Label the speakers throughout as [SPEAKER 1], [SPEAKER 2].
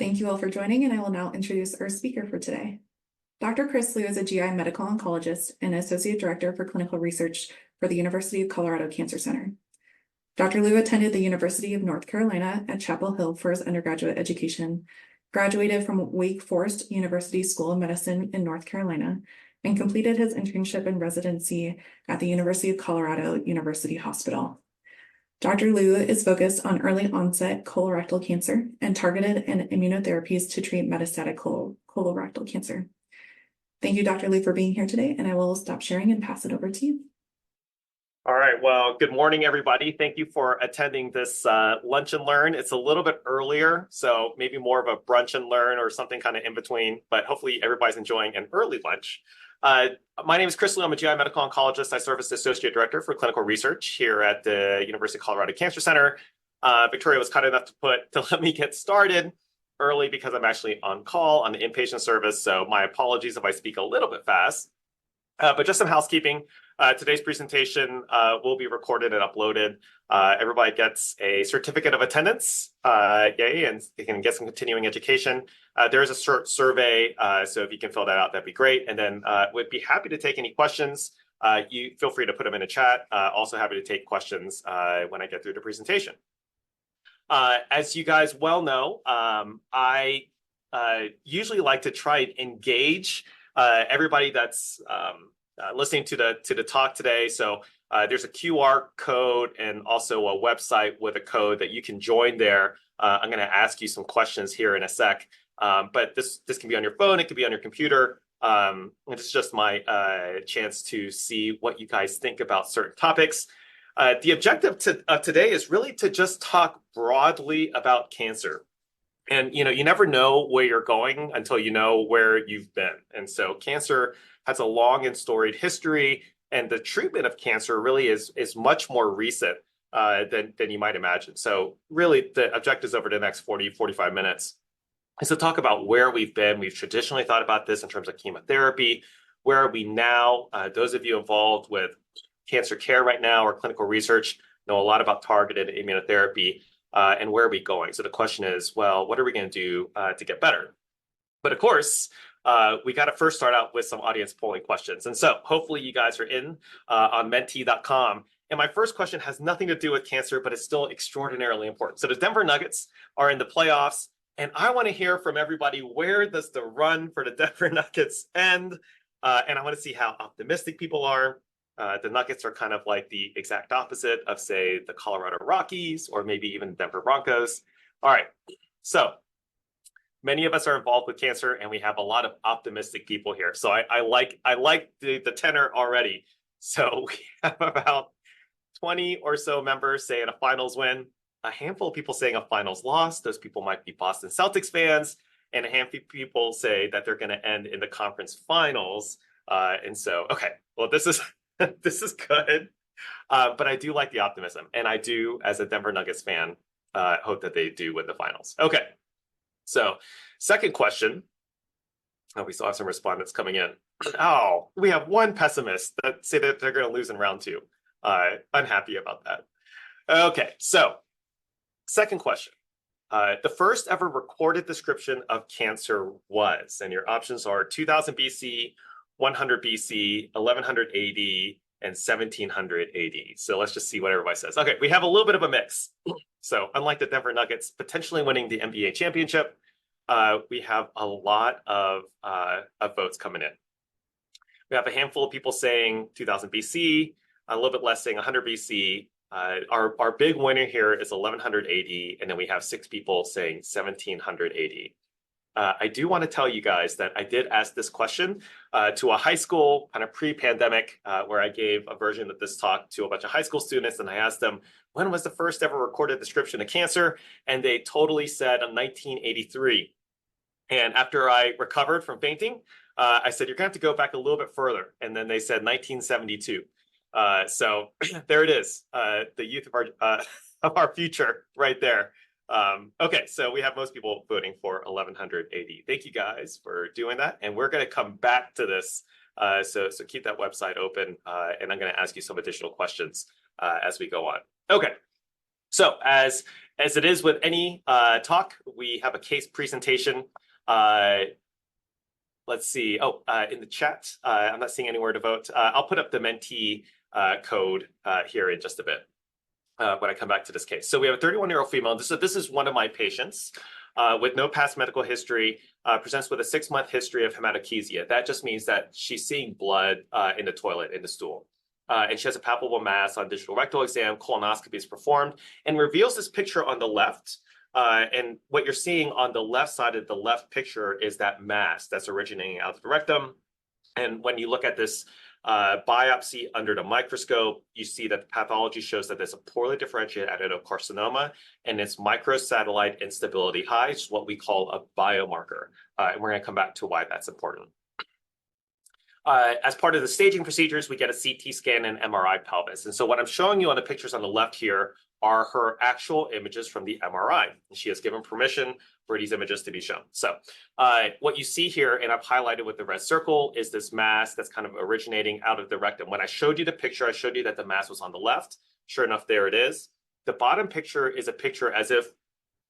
[SPEAKER 1] Thank you all for joining, and I will now introduce our speaker for today. Dr. Chris Lieu is a GI medical oncologist and Associate Director for Clinical Research for the University of Colorado Cancer Center. Dr. Lieu attended the University of North Carolina at Chapel Hill for his undergraduate education, graduated from Wake Forest University School of Medicine in North Carolina, and completed his internship and residency at the University of Colorado University Hospital. Dr. Lieu is focused on early onset colorectal cancer and targeted and immunotherapies to treat metastatic colorectal cancer. Thank you, Dr. Lieu, for being here today, and I will stop sharing and pass it over to you.
[SPEAKER 2] All right, well, good morning, everybody. Thank you for attending this lunch and learn. It's a little bit earlier, so maybe more of a brunch and learn or something kind of in between, but hopefully everybody's enjoying an early lunch. My name is Chris Lieu. I'm a GI medical oncologist. I serve as the Associate Director for Clinical Research here at the University of Colorado Cancer Center. Victoria was kind enough to let me get started early because I'm actually on call on the inpatient service, so my apologies if I speak a little bit fast. But just some housekeeping. Today's presentation will be recorded and uploaded. Everybody gets a certificate of attendance, yay, and they can get some continuing education. There is a short survey, so if you can fill that out, that'd be great. And then we'd be happy to take any questions. You feel free to put them in a chat. Also happy to take questions when I get through the presentation. As you guys well know, I usually like to try and engage everybody that's listening to the talk today. So there's a QR code and also a website with a code that you can join there. I'm going to ask you some questions here in a sec, but this can be on your phone, it could be on your computer. It's just my chance to see what you guys think about certain topics. The objective of today is really to just talk broadly about cancer. And you never know where you're going until you know where you've been. And so cancer has a long and storied history, and the treatment of cancer really is much more recent than you might imagine. So really the objectives over the next 45 minutes is to talk about where we've been. We've traditionally thought about this in terms of chemotherapy. Where are we now? Those of you involved with cancer care right now or clinical research know a lot about targeted immunotherapy. And where are we going? So the question is, well, what are we going to do to get better? But of course, we got to first start out with some audience polling questions. And so hopefully you guys are in on menti.com. And my first question has nothing to do with cancer, but it's still extraordinarily important. So the Denver Nuggets are in the playoffs. And I want to hear from everybody, where does the run for the Denver Nuggets end? And I want to see how optimistic people are. The Nuggets are kind of like the exact opposite of, say, the Colorado Rockies or maybe even Denver Broncos. All right, so many of us are involved with cancer, and we have a lot of optimistic people here. So I like the tenor already. So we have about 20 or so members saying a finals win, a handful of people saying a finals loss. Those people might be Boston Celtics fans, and a handful of people say that they're going to end in the conference finals. And so, okay, well, this is this is good, but I do like the optimism, and I do, as a Denver Nuggets fan, hope that they do win the finals. Okay, so second question. Oh, we still have some respondents coming in. Oh, we have one pessimist that say that they're going to lose in round two. Unhappy about that. Okay, so second question. The first ever recorded description of cancer was, and your options are 2000 BC, 100 BC, 1100 AD, and 1700 AD. So let's just see what everybody says. Okay, we have a little bit of a mix. So unlike the Denver Nuggets potentially winning the NBA championship, we have a lot of votes coming in. We have a handful of people saying 2000 BC, a little bit less saying 100 BC. Our big winner here is 1100 AD, and then we have 6 people saying 1700 AD. I do want to tell you guys that I did ask this question to a high school kind of pre-pandemic where I gave a version of this talk to a bunch of high school students, and I asked them, when was the first ever recorded description of cancer? And they totally said 1983. And after I recovered from fainting, I said, you're going to have to go back a little bit further. And then they said 1972. So there it is, the youth of our future right there. Okay, so we have most people voting for 1100 AD. Thank you guys for doing that. And we're going to come back to this. So keep that website open. And I'm going to ask you some additional questions as we go on. Okay, so as as it is with any talk, we have a case presentation. Let's see. Oh, in the chat, I'm not seeing anywhere to vote. I'll put up the Mentee code here in just a bit when I come back to this case. So we have a 31-year-old female. This is one of my patients with no past medical history, presents with a 6-month history of hematochezia. That just means that she's seeing blood in the toilet, in the stool. And she has a palpable mass on digital rectal exam. Colonoscopy is performed and reveals this picture on the left. And what you're seeing on the left side of the left picture is that mass that's originating out of the rectum. And when you look at this biopsy under the microscope, you see that the pathology shows that there's a poorly differentiated adenocarcinoma and it's microsatellite instability high, which is what we call a biomarker. And we're going to come back to why that's important. As part of the staging procedures, we get a CT scan and MRI pelvis. And so what I'm showing you on the pictures on the left here are her actual images from the MRI. And she has given permission for these images to be shown. So what you see here, and I've highlighted with the red circle, is this mass that's kind of originating out of the rectum. When I showed you the picture, I showed you that the mass was on the left. Sure enough, there it is. The bottom picture is a picture as if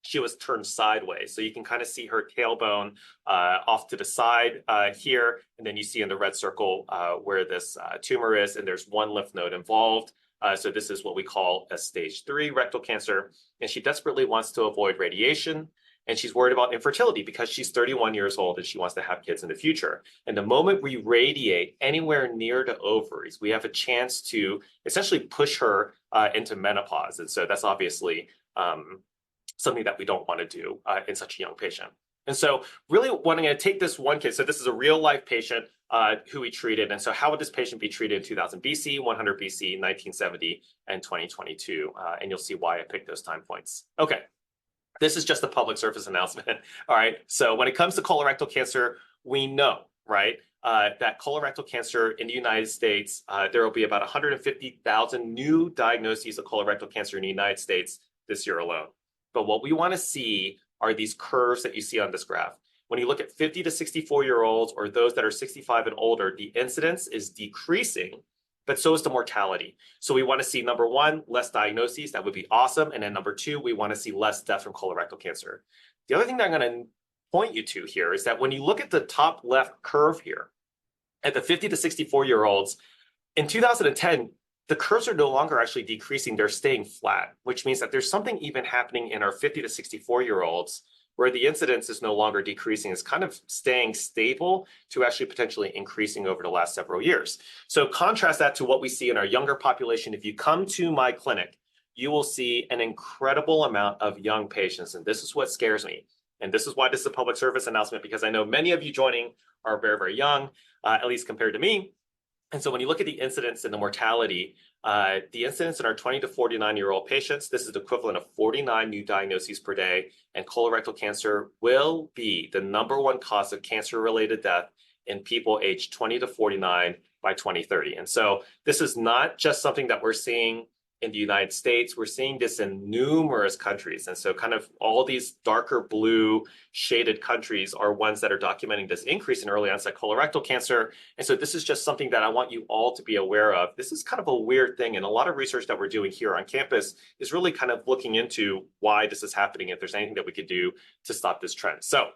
[SPEAKER 2] she was turned sideways. So you can kind of see her tailbone off to the side here. And then you see in the red circle where this tumor is, and there's one lymph node involved. So this is what we call a stage 3 rectal cancer. And she desperately wants to avoid radiation. And she's worried about infertility because she's 31 years old and she wants to have kids in the future. And the moment we radiate anywhere near the ovaries, we have a chance to essentially push her into menopause. And so that's obviously something that we don't want to do in such a young patient. And so really wanting to take this one case, so this is a real life patient who we treated. And so how would this patient be treated in 2000 BC, 100 BC, 1970, and 2022? And you'll see why I picked those time points. Okay, this is just a public service announcement. All right, so when it comes to colorectal cancer, we know, right, that colorectal cancer in the United States, there will be about 150,000 new diagnoses of colorectal cancer in the United States this year alone. But what we want to see are these curves that you see on this graph. When you look at 50 to 64-year-olds or those that are 65 and older, the incidence is decreasing, but so is the mortality. So we want to see, number one, less diagnoses. That would be awesome. And then number two, we want to see less death from colorectal cancer. The other thing that I'm going to point you to here is that when you look at the top left curve here, at the 50 to 64-year-olds, in 2010, the curves are no longer actually decreasing, they're staying flat, which means that there's something even happening in our 50 to 64-year-olds where the incidence is no longer decreasing, it's kind of staying stable to actually potentially increasing over the last several years. So contrast that to what we see in our younger population. If you come to my clinic, you will see an incredible amount of young patients, and this is what scares me. And this is why this is a public service announcement, because I know many of you joining are very, very young, at least compared to me. And so when you look at the incidence and the mortality, the incidence in our 20 to 49-year-old patients, this is the equivalent of 49 new diagnoses per day. And colorectal cancer will be the #1 cause of cancer-related death in people aged 20 to 49 by 2030. And so this is not just something that we're seeing in the United States, we're seeing this in numerous countries. And so kind of all these darker blue shaded countries are ones that are documenting this increase in early onset colorectal cancer. And so this is just something that I want you all to be aware of. This is kind of a weird thing. And a lot of research that we're doing here on campus is really kind of looking into why this is happening, if there's anything that we could do to stop this trend. So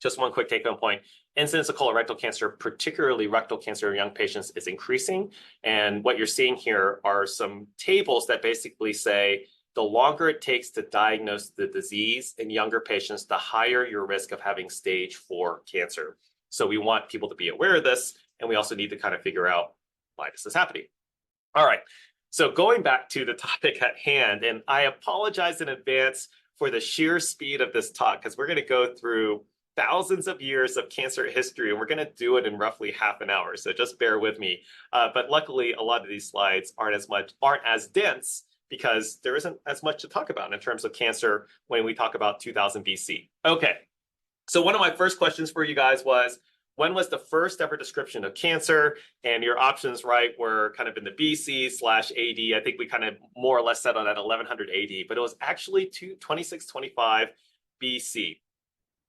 [SPEAKER 2] just one quick take-home point. Incidence of colorectal cancer, particularly rectal cancer in young patients, is increasing. And what you're seeing here are some tables that basically say the longer it takes to diagnose the disease in younger patients, the higher your risk of having stage 4 cancer. So we want people to be aware of this, and we also need to kind of figure out why this is happening. All right, so going back to the topic at hand, and I apologize in advance for the sheer speed of this talk, because we're going to go through thousands of years of cancer history, and we're going to do it in roughly half an hour. So just bear with me. But luckily, a lot of these slides aren't as dense because there isn't as much to talk about in terms of cancer when we talk about 2000 BC. Okay. So one of my first questions for you guys was, when was the first ever description of cancer? And your options, right, were kind of in the BC/AD. I think we kind of more or less settled at 1100 AD, but it was actually 2625 BC.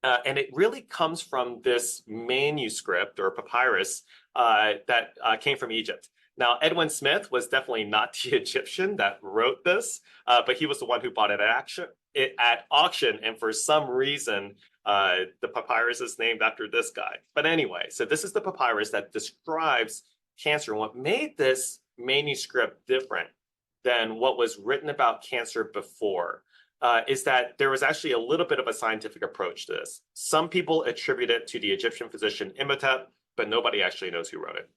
[SPEAKER 2] And it really comes from this manuscript or papyrus that came from Egypt. Now, Edwin Smith was definitely not the Egyptian that wrote this, but he was the one who bought it at auction. And for some reason, the papyrus is named after this guy. But anyway, so this is the papyrus that describes cancer. And what made this manuscript different than what was written about cancer before is that there was actually a little bit of a scientific approach to this. Some people attribute it to the Egyptian physician Imhotep, but nobody actually knows who wrote it.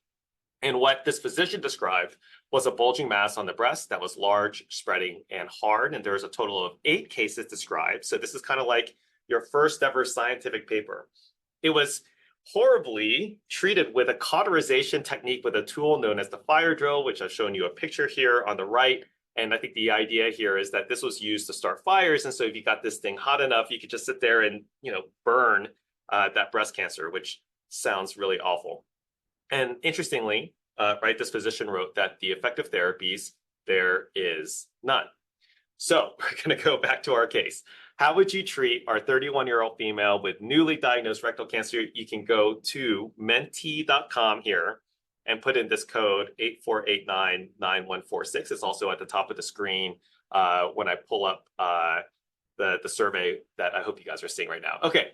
[SPEAKER 2] And what this physician described was a bulging mass on the breast that was large, spreading, and hard. And there's a total of 8 cases described. So this is kind of like your first ever scientific paper. It was horribly treated with a cauterization technique with a tool known as the fire drill, which I've shown you a picture here on the right. And I think the idea here is that this was used to start fires. And so if you got this thing hot enough, you could just sit there and, burn that breast cancer, which sounds really awful. And interestingly, right, this physician wrote that the effective therapies, there is none. So we're going to go back to our case. How would you treat our 31-year-old female with newly diagnosed rectal cancer? You can go to menti.com here and put in this code 84899146. It's also at the top of the screen when I pull up the survey that I hope you guys are seeing right now. Okay,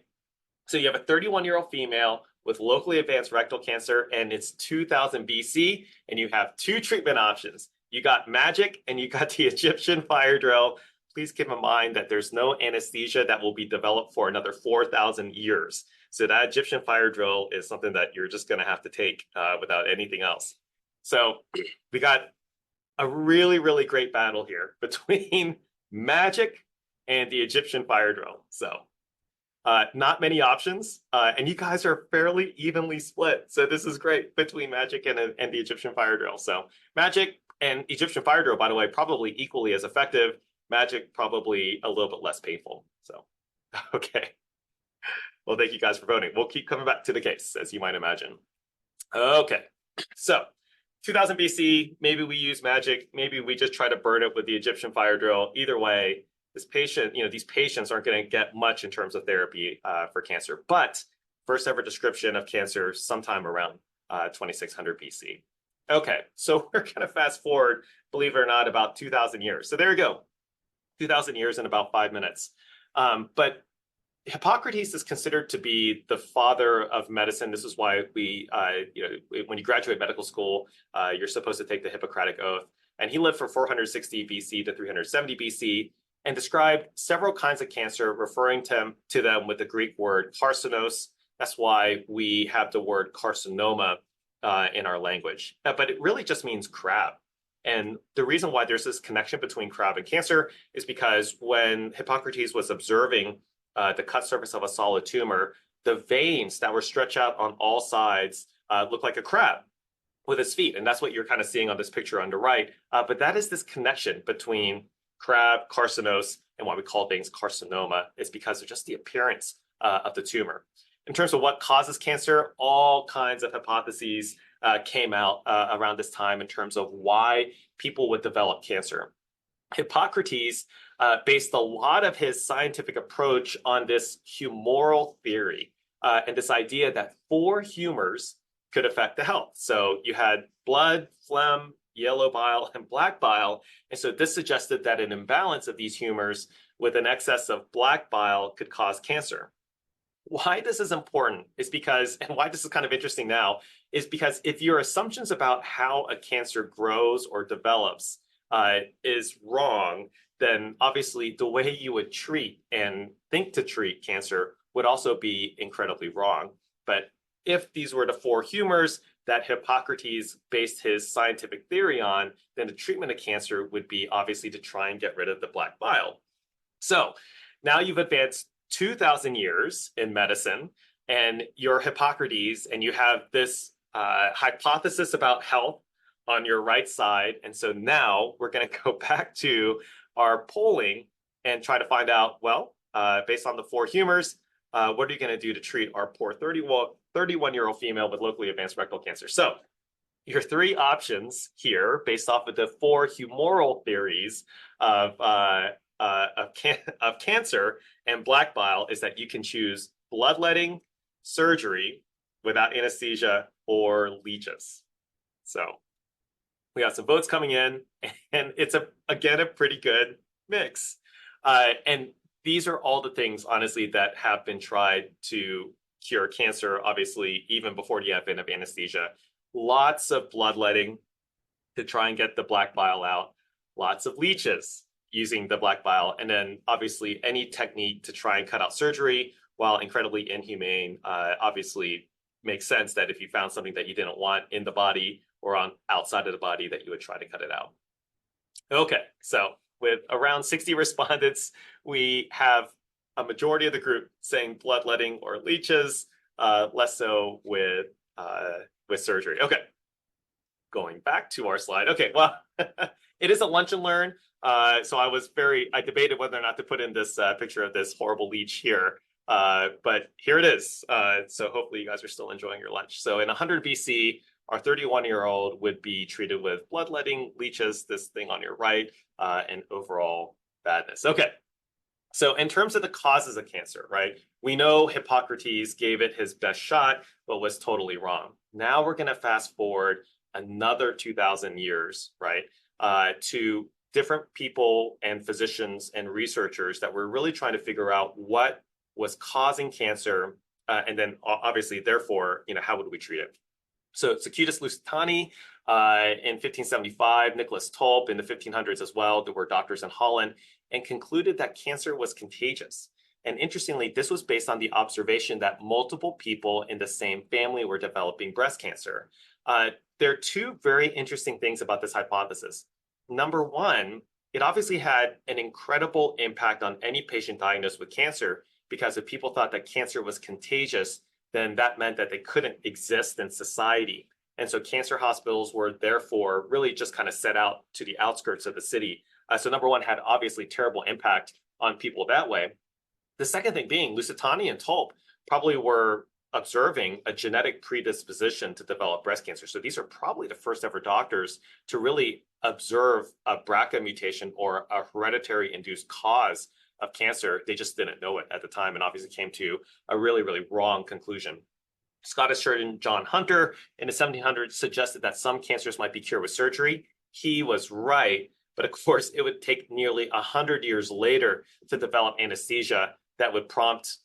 [SPEAKER 2] so you have a 31-year-old female with locally advanced rectal cancer, and it's 2000 BC, and you have 2 treatment options. You got magic and you got the Egyptian fire drill. Please keep in mind that there's no anesthesia that will be developed for another 4,000 years. So that Egyptian fire drill is something that you're just going to have to take without anything else. So we got a really, really great battle here between magic and the Egyptian fire drill. So not many options, and you guys are fairly evenly split. So this is great between magic and the Egyptian fire drill. So magic and Egyptian fire drill, by the way, probably equally as effective. Magic probably a little bit less painful. So, okay. Well, thank you guys for voting. We'll keep coming back to the case, as you might imagine. Okay, so 2000 BC, maybe we use magic, maybe we just try to burn it with the Egyptian fire drill. Either way, this patient, these patients aren't going to get much in terms of therapy for cancer. But first ever description of cancer sometime around 2600 BC. Okay, so we're going to fast forward, believe it or not, about 2000 years. So there you go, 2000 years in about 5 minutes. But Hippocrates is considered to be the father of medicine. This is why we, when you graduate medical school, you're supposed to take the Hippocratic Oath. And he lived from 460 BC to 370 BC and described several kinds of cancer, referring to them with the Greek word carcinos. That's why we have the word carcinoma in our language. But it really just means crab. And the reason why there's this connection between crab and cancer is because when Hippocrates was observing the cut surface of a solid tumor, the veins that were stretched out on all sides look like a crab with its feet. And that's what you're kind of seeing on this picture on the right. But that is this connection between crab, carcinos, and why we call things carcinoma. It's because of just the appearance of the tumor. In terms of what causes cancer, all kinds of hypotheses came out around this time in terms of why people would develop cancer. Hippocrates based a lot of his scientific approach on this humoral theory and this idea that 4 humors could affect the health. So you had blood, phlegm, yellow bile, and black bile. And so this suggested that an imbalance of these humors with an excess of black bile could cause cancer. Why this is important is because, and why this is kind of interesting now, is because if your assumptions about how a cancer grows or develops is wrong, then obviously the way you would treat and think to treat cancer would also be incredibly wrong. But if these were the 4 humors that Hippocrates based his scientific theory on, then the treatment of cancer would be obviously to try and get rid of the black bile. So now you've advanced 2000 years in medicine and you're Hippocrates and you have this hypothesis about health on your right side. And so now we're going to go back to our polling and try to find out, well, based on the 4 humors, what are you going to do to treat our poor 31-year-old female with locally advanced rectal cancer? So your 3 options here, based off of the 4 humoral theories of cancer and black bile, is that you can choose bloodletting, surgery without anesthesia, or leeches. So We got some votes coming in, and it's again a pretty good mix. And these are all the things, honestly, that have been tried to cure cancer, obviously, even before the advent of anesthesia. Lots of bloodletting to try and get the black bile out, lots of leeches using the black bile, and then obviously any technique to try and cut out surgery, while incredibly inhumane, obviously makes sense that if you found something that you didn't want in the body or on outside of the body, that you would try to cut it out. Okay, so with around 60 respondents, we have a majority of the group saying bloodletting or leeches, less so with surgery. Okay, going back to our slide. Okay, well, it is a lunch and learn. So I debated whether or not to put in this picture of this horrible leech here. But here it is. So hopefully you guys are still enjoying your lunch. So in 100 BC, our 31-year-old would be treated with bloodletting, leeches, this thing on your right, and overall badness. Okay. So in terms of the causes of cancer, right, we know Hippocrates gave it his best shot, but was totally wrong. Now we're going to fast forward another 2,000 years, right, to different people and physicians and researchers that were really trying to figure out what was causing cancer, and then obviously, therefore, how would we treat it? So Secundus Lusitani in 1575, Nicholas Tulp in the 1500s as well, there were doctors in Holland, and concluded that cancer was contagious. And interestingly, this was based on the observation that multiple people in the same family were developing breast cancer. There are two very interesting things about this hypothesis. Number one, it obviously had an incredible impact on any patient diagnosed with cancer, because if people thought that cancer was contagious, then that meant that they couldn't exist in society. And so cancer hospitals were therefore really just kind of set out to the outskirts of the city. So number one, had obviously terrible impact on people that way. The second thing being, Lusitani and Tulp probably were observing a genetic predisposition to develop breast cancer. So these are probably the first ever doctors to really observe a BRCA mutation or a hereditary induced cause of cancer. They just didn't know it at the time, and obviously came to a really, really wrong conclusion. Scottish surgeon John Hunter in the 1700s suggested that some cancers might be cured with surgery. He was right, but of course it would take nearly 100 years later to develop anesthesia that would prompt,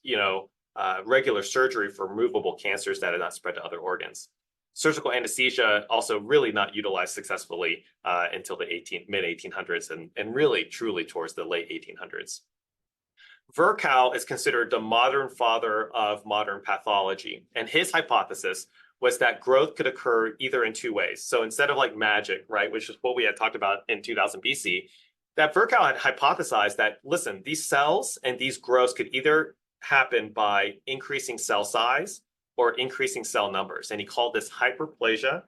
[SPEAKER 2] regular surgery for removable cancers that had not spread to other organs. Surgical anesthesia also really not utilized successfully until the mid-1800s and really truly towards the late 1800s. Virchow is considered the modern father of modern pathology, and his hypothesis was that growth could occur either in two ways. So instead of like magic, right, which is what we had talked about in 2000 BC, that Virchow had hypothesized that, listen, these cells and these growths could either happen by increasing cell size or increasing cell numbers. And he called this hyperplasia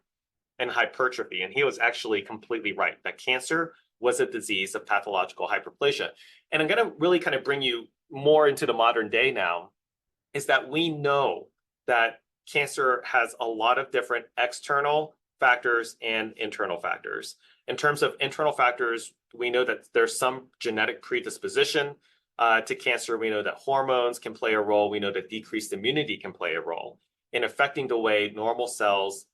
[SPEAKER 2] and hypertrophy. And he was actually completely right, that cancer was a disease of pathological hyperplasia. And I'm going to really kind of bring you more into the modern day now, is that we know that cancer has a lot of different external factors and internal factors. In terms of internal factors, we know that there's some genetic predisposition to cancer. We know that hormones can play a role. We know that decreased immunity can play a role in affecting the way normal cells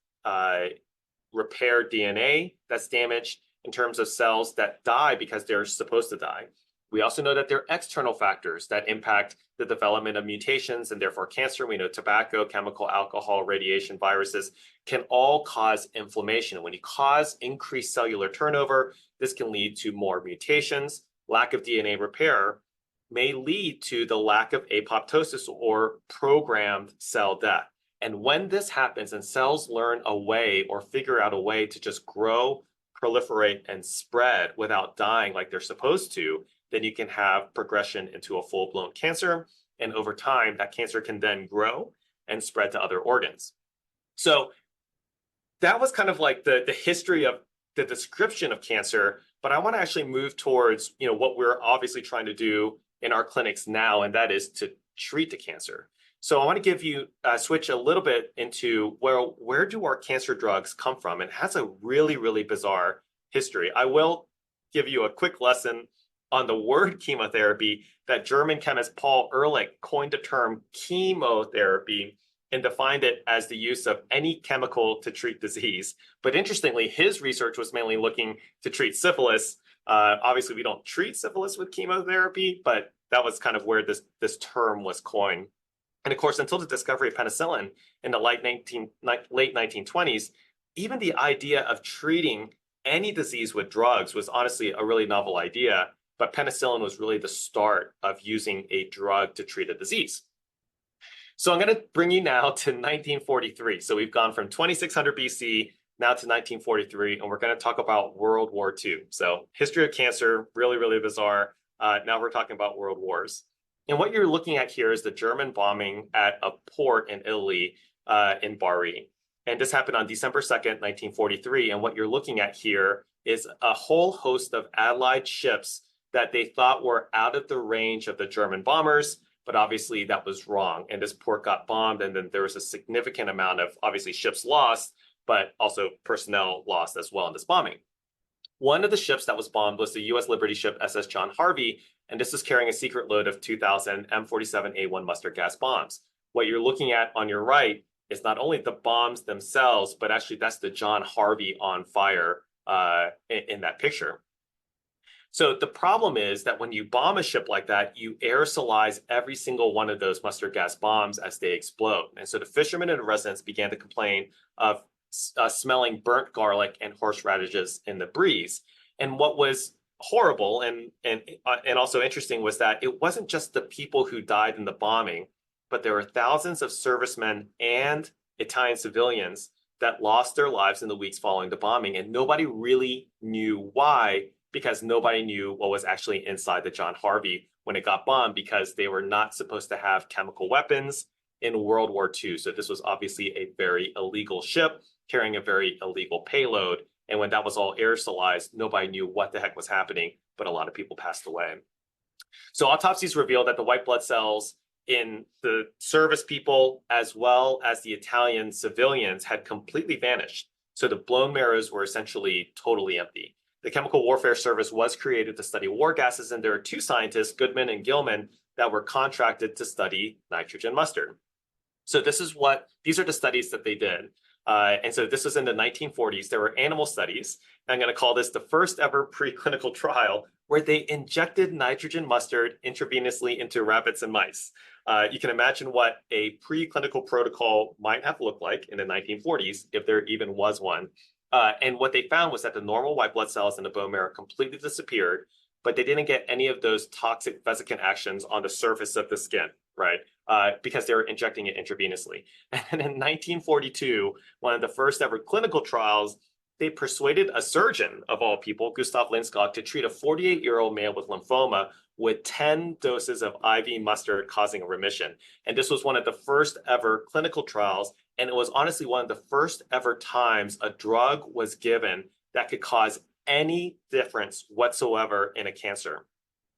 [SPEAKER 2] repair DNA that's damaged, in terms of cells that die because they're supposed to die. We also know that there are external factors that impact the development of mutations and therefore cancer. We know tobacco, chemical, alcohol, radiation, viruses can all cause inflammation. When you cause increased cellular turnover, this can lead to more mutations. Lack of DNA repair may lead to the lack of apoptosis or programmed cell death. And when this happens and cells learn a way or figure out a way to just grow, proliferate, and spread without dying like they're supposed to, then you can have progression into a full-blown cancer. And over time, that cancer can then grow and spread to other organs. So that was kind of like the history of the description of cancer. But I want to actually move towards, what we're obviously trying to do in our clinics now, and that is to treat the cancer. So I want to give you switch a little bit into, well, where do our cancer drugs come from? And it has a really, really bizarre history. I will give you a quick lesson on the word chemotherapy. That German chemist Paul Ehrlich coined the term chemotherapy and defined it as the use of any chemical to treat disease. But interestingly, his research was mainly looking to treat syphilis. Obviously, we don't treat syphilis with chemotherapy, but that was kind of where this term was coined. And of course, until the discovery of penicillin in the late 1920s, even the idea of treating any disease with drugs was honestly a really novel idea. But penicillin was really the start of using a drug to treat a disease. So I'm going to bring you now to 1943. So we've gone from 2600 BC now to 1943, and we're going to talk about World War II. So history of cancer, really, really bizarre. Now we're talking about world wars. And what you're looking at here is the German bombing at a port in Italy, in Bari. And this happened on December 2nd, 1943. And what you're looking at here is a whole host of Allied ships that they thought were out of the range of the German bombers, but obviously that was wrong. And this port got bombed, and then there was a significant amount of obviously ships lost, but also personnel lost as well in this bombing. One of the ships that was bombed was the U.S. Liberty ship SS John Harvey, and this was carrying a secret load of 2,000 M47A1 mustard gas bombs. What you're looking at on your right is not only the bombs themselves, but actually that's the John Harvey on fire in that picture. So the problem is that when you bomb a ship like that, you aerosolize every single one of those mustard gas bombs as they explode. And so the fishermen and the residents began to complain of smelling burnt garlic and horseradishes in the breeze. And what was horrible and also interesting was that it wasn't just the people who died in the bombing, but there were thousands of servicemen and Italian civilians that lost their lives in the weeks following the bombing. And nobody really knew why, because nobody knew what was actually inside the John Harvey when it got bombed, because they were not supposed to have chemical weapons in World War II. So this was obviously a very illegal ship carrying a very illegal payload. And when that was all aerosolized, nobody knew what the heck was happening, but a lot of people passed away. So autopsies revealed that the white blood cells in the service people, as well as the Italian civilians, had completely vanished. So the bone marrows were essentially totally empty. The Chemical Warfare Service was created to study war gases, and there are two scientists, Goodman and Gilman, that were contracted to study nitrogen mustard. So these are the studies that they did. And so this was in the 1940s. There were animal studies. I'm going to call this the first ever preclinical trial where they injected nitrogen mustard intravenously into rabbits and mice. You can imagine what a preclinical protocol might have looked like in the 1940s, if there even was one. And what they found was that the normal white blood cells in the bone marrow completely disappeared, but they didn't get any of those toxic vesicant actions on the surface of the skin, right? Because they were injecting it intravenously. And in 1942, one of the first ever clinical trials, they persuaded a surgeon, of all people, Gustav Lindskog, to treat a 48-year-old male with lymphoma with 10 doses of IV mustard, causing a remission. And this was one of the first ever clinical trials. And it was honestly one of the first ever times a drug was given that could cause any difference whatsoever in a cancer.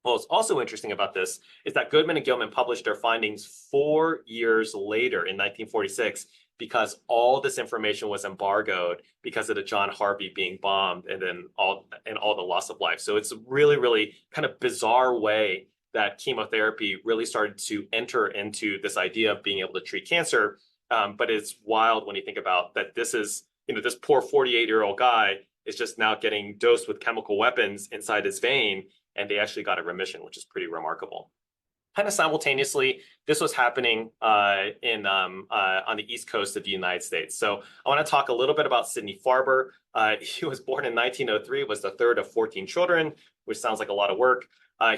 [SPEAKER 2] What's also interesting about this is that Goodman and Gilman published their findings 4 years later in 1946, because all this information was embargoed because of the John Harvey being bombed and then all the loss of life. So it's a really, really kind of bizarre way that chemotherapy really started to enter into this idea of being able to treat cancer. But it's wild when you think about that this is, this poor 48-year-old guy is just now getting dosed with chemical weapons inside his vein, and they actually got a remission, which is pretty remarkable. Kind of simultaneously, this was happening on the East Coast of the United States. So I want to talk a little bit about Sidney Farber. He was born in 1903, was the third of 14 children, which sounds like a lot of work.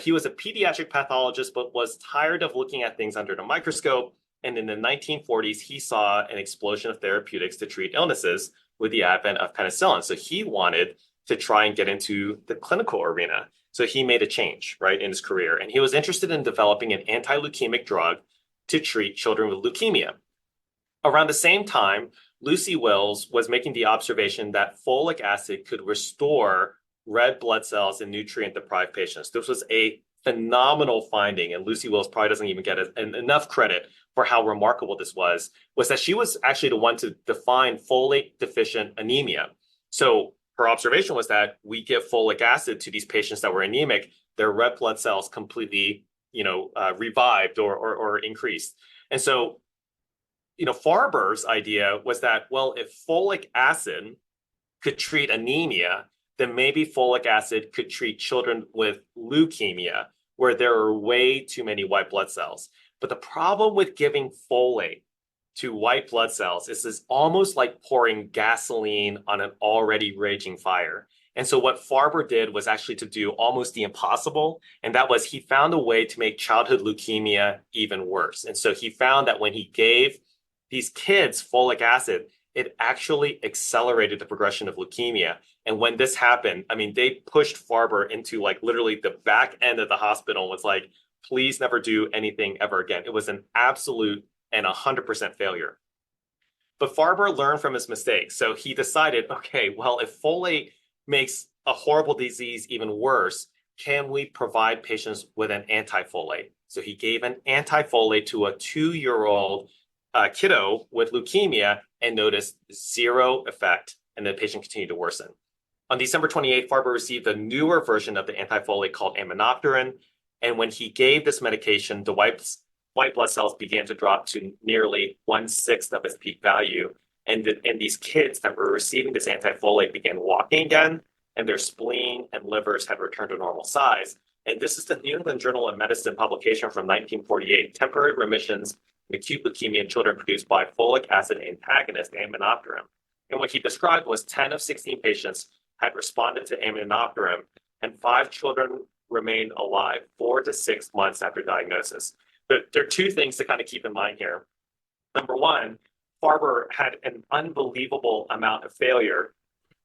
[SPEAKER 2] He was a pediatric pathologist, but was tired of looking at things under the microscope. And in the 1940s, he saw an explosion of therapeutics to treat illnesses with the advent of penicillin. So he wanted to try and get into the clinical arena. So he made a change, right, in his career. And he was interested in developing an anti-leukemic drug to treat children with leukemia. Around the same time, Lucy Wills was making the observation that folic acid could restore red blood cells in nutrient-deprived patients. This was a phenomenal finding, and Lucy Wills probably doesn't even get enough credit for how remarkable this was that she was actually the one to define folate-deficient anemia. So her observation was that we give folic acid to these patients that were anemic, their red blood cells completely, revived or increased. And so Farber's idea was that, well, if folic acid could treat anemia, then maybe folic acid could treat children with leukemia, where there are way too many white blood cells. But the problem with giving folate to white blood cells is it's almost like pouring gasoline on an already raging fire. And so what Farber did was actually to do almost the impossible, and that was he found a way to make childhood leukemia even worse. And so he found that when he gave these kids folic acid, it actually accelerated the progression of leukemia. And when this happened, I mean, they pushed Farber into like literally the back end of the hospital and was like, please never do anything ever again. It was an absolute and 100% failure. But Farber learned from his mistakes. So he decided, okay, well, if folate makes a horrible disease even worse, can we provide patients with an antifolate? So he gave an antifolate to a 2-year-old kiddo with leukemia and noticed zero effect, and the patient continued to worsen. On December 28th, Farber received a newer version of the antifolate called aminopterin, and when he gave this medication, the white blood cells began to drop to nearly 1/6 of its peak value. And these kids that were receiving this antifolate began walking again, and their spleen and livers had returned to normal size. And this is the New England Journal of Medicine publication from 1948, Temporary Remissions in Acute Leukemia in Children Produced by Folic Acid Antagonist, aminopterin. And what he described was 10 of 16 patients had responded to aminopterin, and 5 children remained alive 4 to 6 months after diagnosis. There are 2 things to kind of keep in mind here. Number one, Farber had an unbelievable amount of failure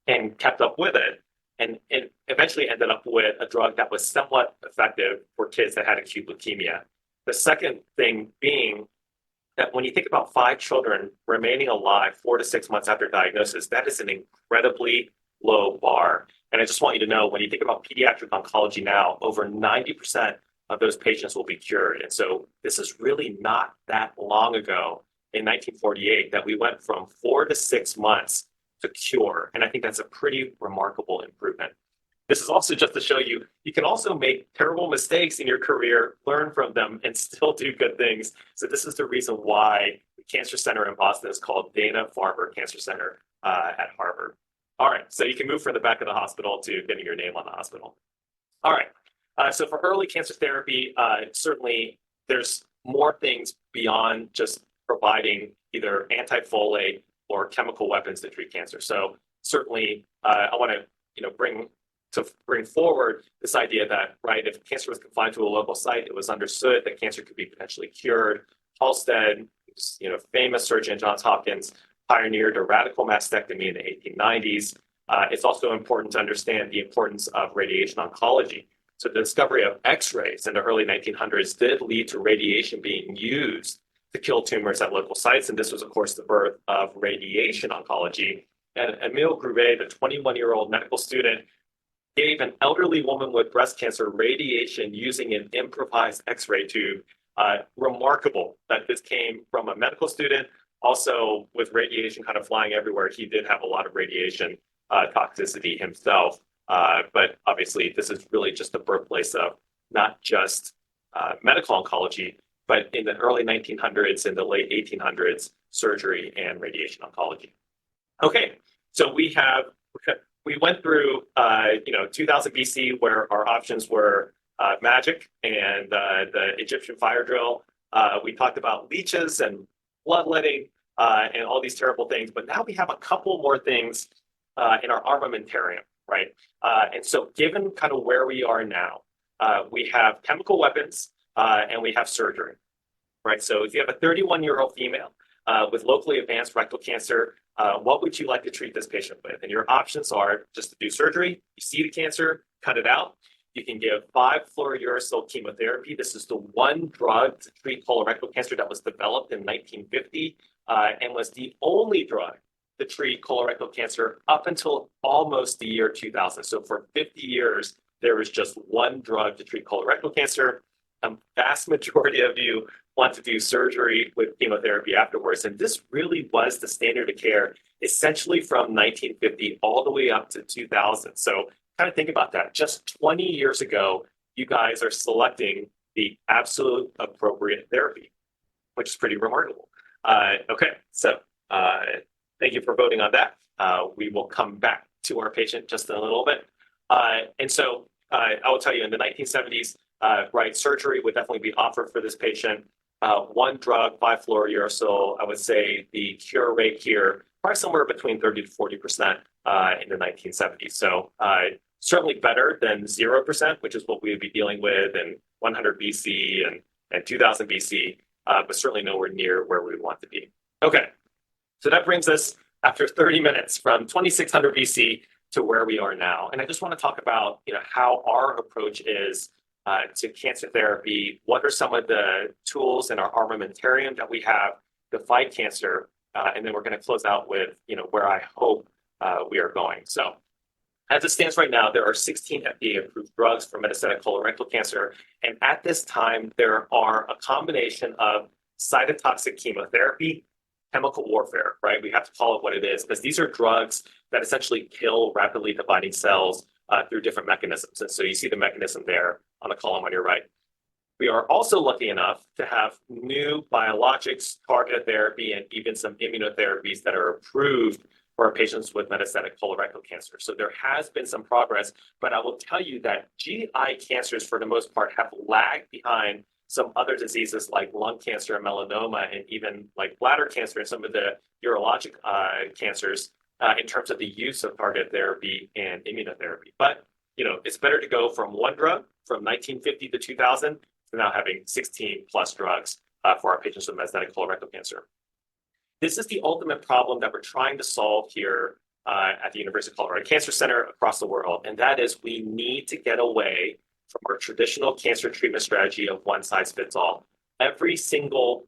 [SPEAKER 2] and kept up with it, and it eventually ended up with a drug that was somewhat effective for kids that had acute leukemia. The second thing being that when you think about 5 children remaining alive 4 to 6 months after diagnosis, that is an incredibly low bar. And I just want you to know, when you think about pediatric oncology now, over 90% of those patients will be cured. And so this is really not that long ago in 1948 that we went from 4 to 6 months to cure. And I think that's a pretty remarkable improvement. This is also just to show you, you can also make terrible mistakes in your career, learn from them, and still do good things. So this is the reason why the Cancer Center in Boston is called Dana-Farber Cancer Center at Harvard. All right, so you can move from the back of the hospital to getting your name on the hospital. All right, so for early cancer therapy, certainly there's more things beyond just providing either antifolate or chemical weapons to treat cancer. So certainly I want to bring forward this idea that, right, if cancer was confined to a local site, it was understood that cancer could be potentially cured. Halsted, famous surgeon at Johns Hopkins, pioneered a radical mastectomy in the 1890s. It's also important to understand the importance of radiation oncology. So the discovery of X-rays in the early 1900s did lead to radiation being used to kill tumors at local sites. And this was, of course, the birth of radiation oncology. And Emile Grouvet, the 21-year-old medical student, gave an elderly woman with breast cancer radiation using an improvised X-ray tube. Remarkable that this came from a medical student. Also, with radiation kind of flying everywhere, he did have a lot of radiation toxicity himself. But obviously, this is really just the birthplace of not just medical oncology, but in the early 1900s and the late 1800s, surgery and radiation oncology. Okay, so we went through 2000 BC, where our options were magic and the Egyptian fire drill. We talked about leeches and bloodletting and all these terrible things, but now we have a couple more things in our armamentarium, right? And so given kind of where we are now, we have chemical weapons and we have surgery, right? So if you have a 31-year-old female with locally advanced rectal cancer, what would you like to treat this patient with? And your options are just to do surgery. You see the cancer, cut it out. You can give 5-fluorouracil chemotherapy. This is the one drug to treat colorectal cancer that was developed in 1950 and was the only drug to treat colorectal cancer up until almost the year 2000. So for 50 years, there was just one drug to treat colorectal cancer. A vast majority of you want to do surgery with chemotherapy afterwards. And this really was the standard of care, essentially from 1950 all the way up to 2000. So kind of think about that. Just 20 years ago, you guys are selecting the absolute appropriate therapy, which is pretty remarkable. Okay, so thank you for voting on that. We will come back to our patient just in a little bit. I will tell you in the 1970s, right, surgery would definitely be offered for this patient. One drug, 5-fluorouracil, I would say the cure rate here, probably somewhere between 30 to 40% in the 1970s. So certainly better than 0%, which is what we would be dealing with in 100 BC and 2000 BC, but certainly nowhere near where we want to be. Okay, so that brings us after 30 minutes from 2600 BC to where we are now. And I just want to talk about, how our approach is to cancer therapy. What are some of the tools in our armamentarium that we have to fight cancer? And then we're going to close out with, where I hope we are going. So as it stands right now, there are 16 FDA-approved drugs for metastatic colorectal cancer. And at this time, there are a combination of cytotoxic chemotherapy, chemical warfare, right? We have to call it what it is, because these are drugs that essentially kill rapidly dividing cells through different mechanisms. And so you see the mechanism there on the column on your right. We are also lucky enough to have new biologics, targeted therapy, and even some immunotherapies that are approved for our patients with metastatic colorectal cancer. So there has been some progress, but I will tell you that GI cancers, for the most part, have lagged behind some other diseases like lung cancer and melanoma, and even like bladder cancer and some of the urologic cancers in terms of the use of targeted therapy and immunotherapy. But, it's better to go from one drug from 1950 to 2000 to now having 16 plus drugs for our patients with metastatic colorectal cancer. This is the ultimate problem that we're trying to solve here at the University of Colorado Cancer Center across the world. And that is, we need to get away from our traditional cancer treatment strategy of one size fits all. Every single,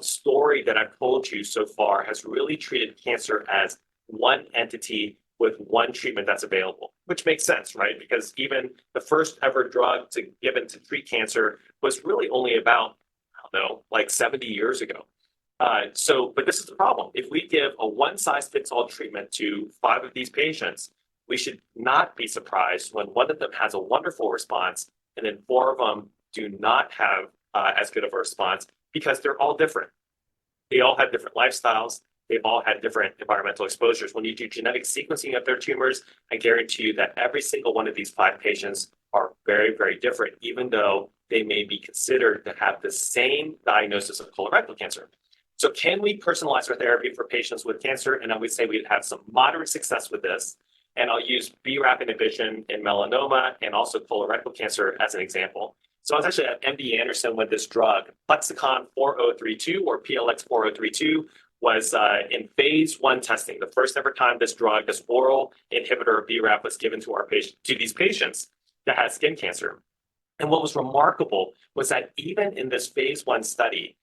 [SPEAKER 2] story that I've told you so far has really treated cancer as one entity with one treatment that's available, which makes sense, right? Because even the first ever drug given to treat cancer was really only about, like 70 years ago. But this is the problem. If we give a one-size-fits-all treatment to 5 of these patients, we should not be surprised when one of them has a wonderful response and then 4 of them do not have as good of a response, because they're all different. They all have different lifestyles. They've all had different environmental exposures. When you do genetic sequencing of their tumors, I guarantee you that every single one of these 5 patients are very, very different, even though they may be considered to have the same diagnosis of colorectal cancer. So can we personalize our therapy for patients with cancer? And I would say we'd have some moderate success with this. And I'll use BRAF inhibition in melanoma and also colorectal cancer as an example. So I was actually at MD Anderson with this drug, Plexicon 4032 or PLX 4032, was in phase 1 testing. The first ever time this drug, this oral inhibitor of BRAF, was given to these patients that had skin cancer. And what was remarkable was that even in this phase 1 study,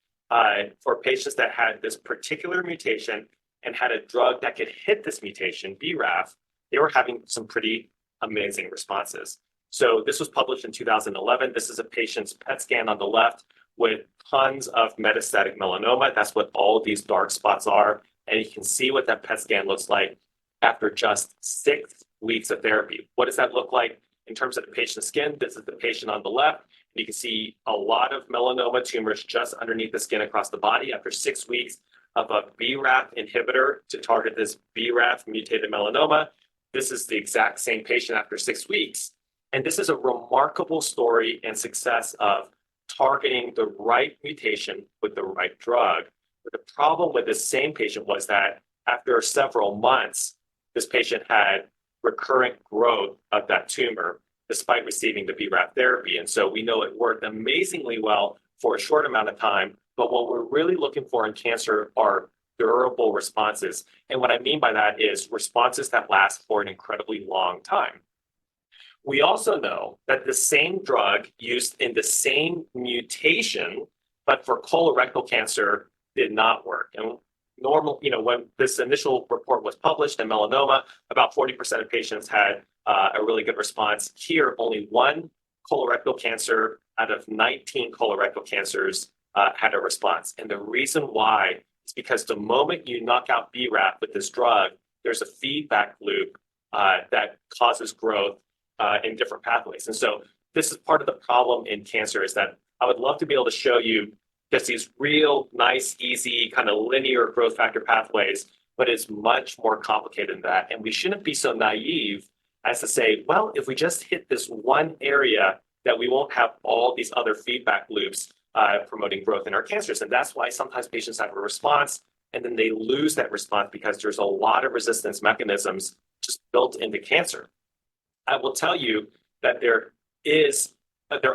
[SPEAKER 2] for patients that had this particular mutation and had a drug that could hit this mutation, BRAF, they were having some pretty amazing responses. So this was published in 2011. This is a patient's PET scan on the left with tons of metastatic melanoma. That's what all these dark spots are. And you can see what that PET scan looks like after just 6 weeks of therapy. What does that look like in terms of the patient's skin? This is the patient on the left. You can see a lot of melanoma tumors just underneath the skin across the body after 6 weeks of a BRAF inhibitor to target this BRAF mutated melanoma. This is the exact same patient after 6 weeks. And this is a remarkable story and success of targeting the right mutation with the right drug. But the problem with this same patient was that after several months, this patient had recurrent growth of that tumor despite receiving the BRAF therapy. And so we know it worked amazingly well for a short amount of time. But what we're really looking for in cancer are durable responses. And what I mean by that is responses that last for an incredibly long time. We also know that the same drug used in the same mutation, but for colorectal cancer, did not work. And when this initial report was published in melanoma, about 40% of patients had a really good response. Here, only 1 colorectal cancer out of 19 colorectal cancers had a response. And the reason why is because the moment you knock out BRAF with this drug, there's a feedback loop that causes growth in different pathways. And so this is part of the problem in cancer, is that I would love to be able to show you just these real nice, easy kind of linear growth factor pathways, but it's much more complicated than that. And we shouldn't be so naive as to say, well, if we just hit this one area, that we won't have all these other feedback loops promoting growth in our cancers. And that's why sometimes patients have a response and then they lose that response because there's a lot of resistance mechanisms just built into cancer. I will tell you that there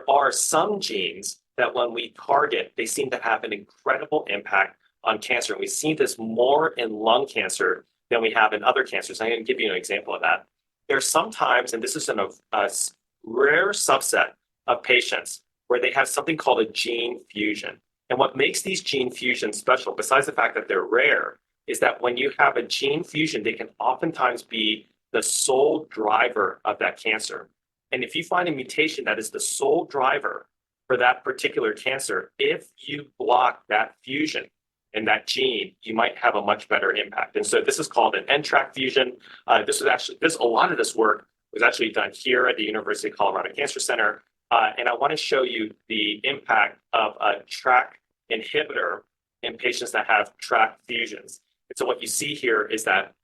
[SPEAKER 2] are some genes that when we target, they seem to have an incredible impact on cancer. And we've seen this more in lung cancer than we have in other cancers. I'm going to give you an example of that. There's sometimes, and this is in a rare subset of patients, where they have something called a gene fusion. And what makes these gene fusions special, besides the fact that they're rare, is that when you have a gene fusion, they can oftentimes be the sole driver of that cancer. And if you find a mutation that is the sole driver for that particular cancer, if you block that fusion in that gene, you might have a much better impact. And so this is called an NTRK fusion. A lot of this work was actually done here at the University of Colorado Cancer Center. And I want to show you the impact of a TRK inhibitor in patients that have TRK fusions. And so what you see here is that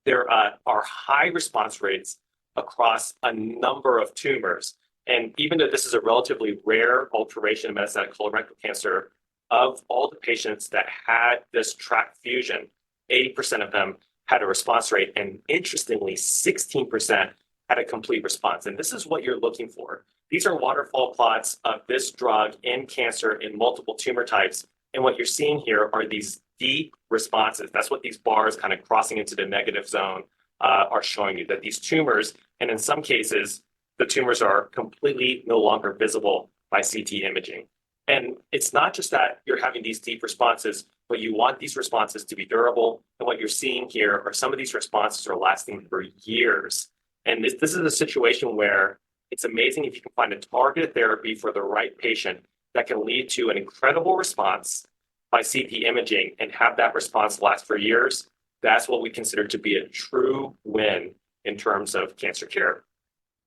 [SPEAKER 2] there are high response rates across a number of tumors. And even though this is a relatively rare alteration in metastatic colorectal cancer, of all the patients that had this TRK fusion, 80% of them had a response rate. And interestingly, 16% had a complete response. And this is what you're looking for. These are waterfall plots of this drug in cancer in multiple tumor types. And what you're seeing here are these deep responses. That's what these bars kind of crossing into the negative zone are showing you, that these tumors, and in some cases, the tumors are completely no longer visible by CT imaging. And it's not just that you're having these deep responses, but you want these responses to be durable. And what you're seeing here are some of these responses are lasting for years. And this is a situation where it's amazing if you can find a targeted therapy for the right patient that can lead to an incredible response by CT imaging and have that response last for years. That's what we consider to be a true win in terms of cancer care.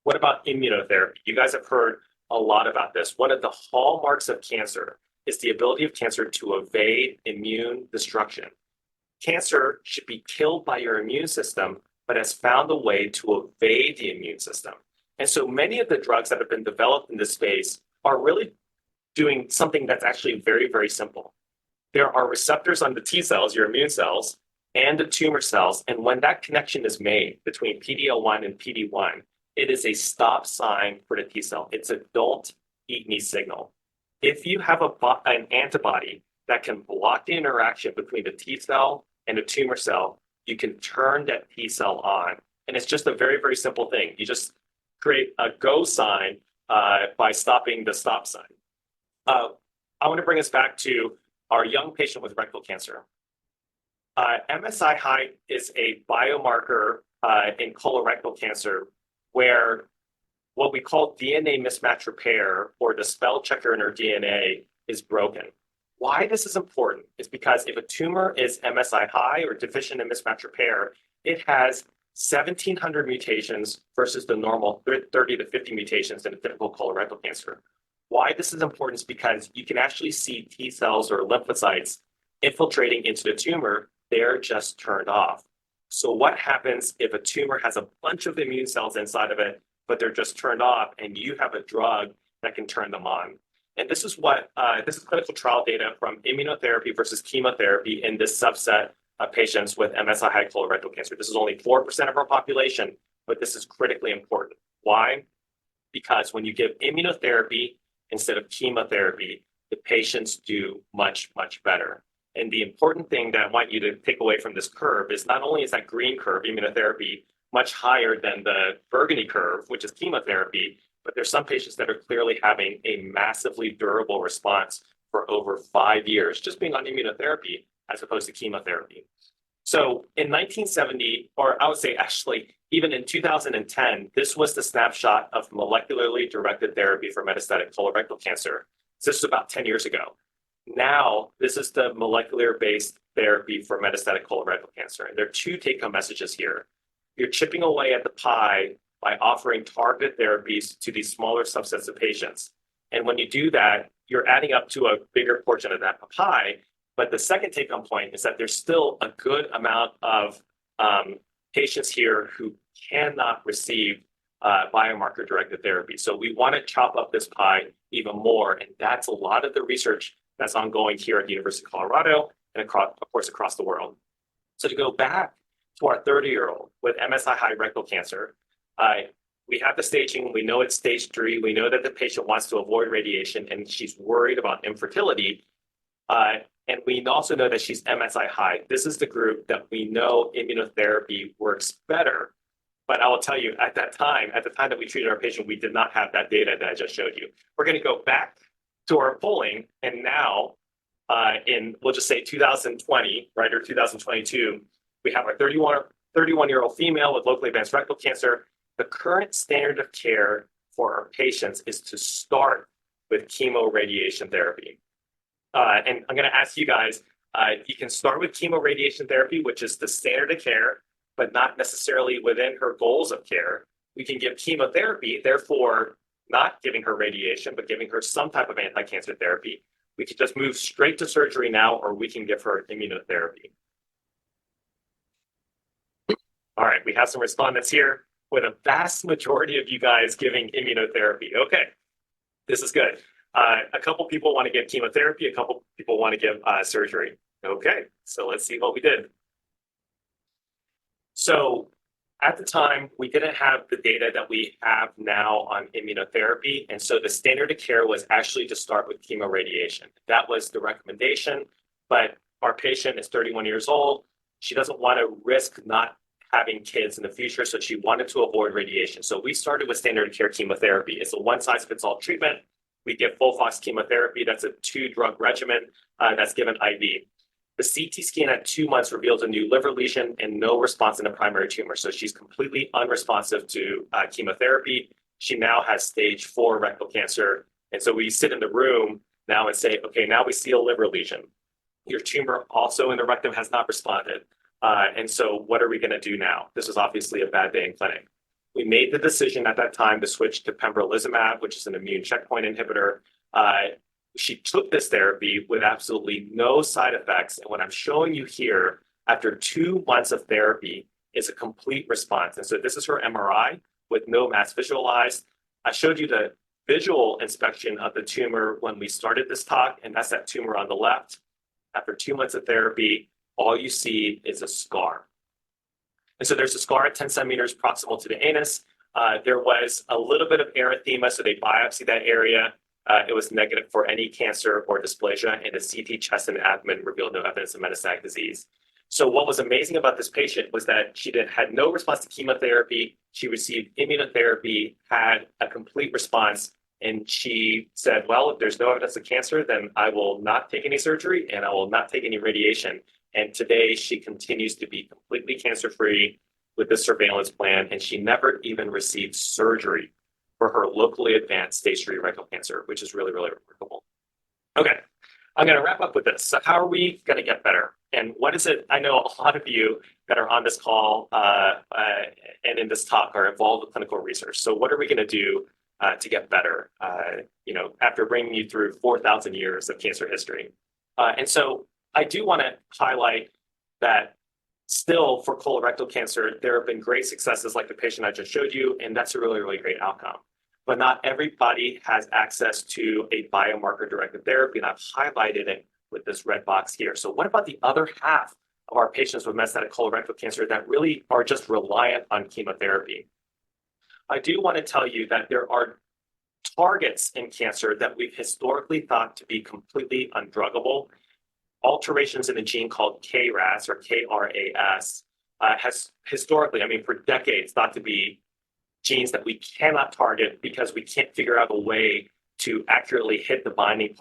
[SPEAKER 2] What about immunotherapy? You guys have heard a lot about this. One of the hallmarks of cancer is the ability of cancer to evade immune destruction. Cancer should be killed by your immune system, but has found a way to evade the immune system. And so many of the drugs that have been developed in this space are really doing something that's actually very, very simple. There are receptors on the T cells, your immune cells, and the tumor cells. And when that connection is made between PD-L1 and PD-1, it is a stop sign for the T cell. It's a don't eat me signal. If you have an antibody that can block the interaction between the T cell and the tumor cell, you can turn that T cell on. And it's just a very, very simple thing. You just create a go sign by stopping the stop sign. I want to bring us back to our young patient with rectal cancer. MSI high is a biomarker in colorectal cancer where what we call DNA mismatch repair, or the spell checker in our DNA, is broken. Why this is important is because if a tumor is MSI high or deficient in mismatch repair, it has 1,700 mutations versus the normal 30 to 50 mutations in a typical colorectal cancer. Why this is important is because you can actually see T cells or lymphocytes infiltrating into the tumor. They're just turned off. So what happens if a tumor has a bunch of immune cells inside of it, but they're just turned off, and you have a drug that can turn them on? And this is clinical trial data from immunotherapy versus chemotherapy in this subset of patients with MSI high colorectal cancer. This is only 4% of our population, but this is critically important. Why? Because when you give immunotherapy instead of chemotherapy, the patients do much, much better. And the important thing that I want you to take away from this curve is not only is that green curve, immunotherapy, much higher than the burgundy curve, which is chemotherapy, but there's some patients that are clearly having a massively durable response for over 5 years, just being on immunotherapy as opposed to chemotherapy. So in 1970, or I would say actually even in 2010, this was the snapshot of molecularly directed therapy for metastatic colorectal cancer. So this is about 10 years ago. Now, this is the molecular-based therapy for metastatic colorectal cancer. And there are two take-home messages here. You're chipping away at the pie by offering targeted therapies to these smaller subsets of patients. And when you do that, you're adding up to a bigger portion of that pie. But the second take-home point is that there's still a good amount of patients here who cannot receive biomarker-directed therapy. So we want to chop up this pie even more. And that's a lot of the research that's ongoing here at the University of Colorado and across, of course, across the world. So to go back to our 30-year-old with MSI-high rectal cancer, we have the staging. We know it's stage 3. We know that the patient wants to avoid radiation and she's worried about infertility. And we also know that she's MSI high. This is the group that we know immunotherapy works better. But I will tell you, at the time that we treated our patient, we did not have that data that I just showed you. We're going to go back to our polling, and now we'll just say 2020, right, or 2022, we have our 31-year-old female with locally advanced rectal cancer. The current standard of care for our patients is to start with chemoradiation therapy. And I'm going to ask you guys, you can start with chemoradiation therapy, which is the standard of care, but not necessarily within her goals of care. We can give chemotherapy, therefore not giving her radiation, but giving her some type of anti-cancer therapy. We could just move straight to surgery now, or we can give her immunotherapy. All right, we have some respondents here with a vast majority of you guys giving immunotherapy. Okay, this is good. A couple people want to give chemotherapy, a couple people want to give surgery. Okay, so let's see what we did. So at the time, we didn't have the data that we have now on immunotherapy. And so the standard of care was actually to start with chemoradiation. That was the recommendation, but our patient is 31 years old. She doesn't want to risk not having kids in the future, so she wanted to avoid radiation. So we started with standard of care chemotherapy. It's a one-size-fits-all treatment. We give FOLFOX chemotherapy. That's a 2-drug regimen that's given IV. The CT scan at 2 months reveals a new liver lesion and no response in the primary tumor. So she's completely unresponsive to chemotherapy. She now has stage 4 rectal cancer. And so we sit in the room now and say, okay, now we see a liver lesion. Your tumor also in the rectum has not responded. And so what are we going to do now? This is obviously a bad day in clinic. We made the decision at that time to switch to pembrolizumab, which is an immune checkpoint inhibitor. She took this therapy with absolutely no side effects. And what I'm showing you here, after 2 months of therapy, is a complete response. And so this is her MRI with no mass visualized. I showed you the visual inspection of the tumor when we started this talk, and that's that tumor on the left. After 2 months of therapy, all you see is a scar. And so there's a scar at 10 centimeters proximal to the anus. There was a little bit of erythema, so they biopsied that area. It was negative for any cancer or dysplasia, and the CT chest and abdomen revealed no evidence of metastatic disease. So what was amazing about this patient was that she had no response to chemotherapy. She received immunotherapy, had a complete response, and she said, well, if there's no evidence of cancer, then I will not take any surgery and I will not take any radiation. And today she continues to be completely cancer-free with this surveillance plan, and she never even received surgery for her locally advanced stage 3 rectal cancer, which is really, really remarkable. Okay, I'm going to wrap up with this. So how are we going to get better? And what is it? I know a lot of you that are on this call and in this talk are involved with clinical research. So what are we going to do to get better, after bringing you through 4,000 years of cancer history? And so I do want to highlight that still for colorectal cancer, there have been great successes like the patient I just showed you, and that's a really, really great outcome. But not everybody has access to a biomarker-directed therapy, and I've highlighted it with this red box here. So what about the other half of our patients with metastatic colorectal cancer that really are just reliant on chemotherapy? I do want to tell you that there are targets in cancer that we've historically thought to be completely undruggable. Alterations in a gene called KRAS or KRAS has historically, for decades, thought to be genes that we cannot target because we can't figure out a way to accurately hit the binding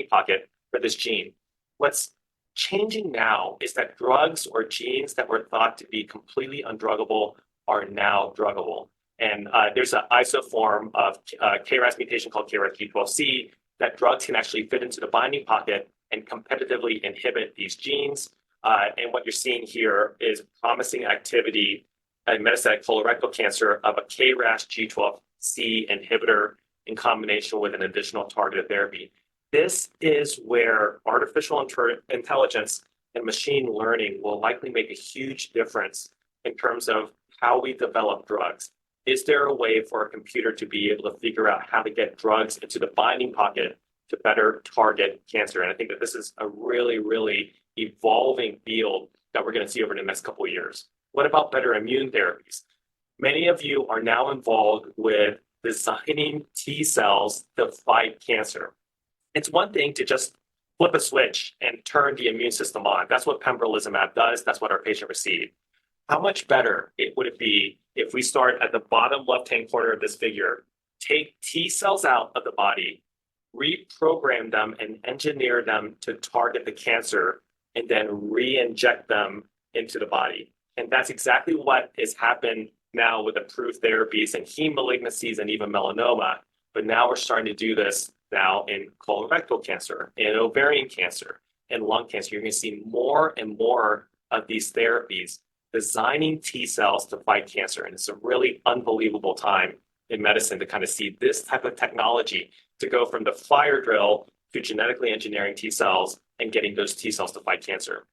[SPEAKER 2] pocket for this gene. What's changing now is that drugs or genes that were thought to be completely undruggable are now druggable. And there's an isoform of KRAS mutation called KRAS G12C that drugs can actually fit into the binding pocket and competitively inhibit these genes. And what you're seeing here is promising activity in metastatic colorectal cancer of a KRAS G12C inhibitor in combination with an additional targeted therapy. This is where artificial intelligence and machine learning will likely make a huge difference in terms of how we develop drugs. Is there a way for a computer to be able to figure out how to get drugs into the binding pocket to better target cancer? And I think that this is a really, really evolving field that we're going to see over the next couple of years. What about better immune therapies? Many of you are now involved with designing T cells to fight cancer. It's one thing to just flip a switch and turn the immune system on. That's what pembrolizumab does. That's what our patient received. How much better would it be if we start at the bottom left-hand corner of this figure, take T cells out of the body, reprogram them and engineer them to target the cancer, and then re-inject them into the body? And that's exactly what has happened now with approved therapies in heme malignancies and even melanoma. But now we're starting to do this now in colorectal cancer, in ovarian cancer, and lung cancer. You're going to see more and more of these therapies designing T cells to fight cancer. And it's a really unbelievable time in medicine to kind of see this type of technology to go from the fire drill to genetically engineering T cells and getting those T cells to fight cancer.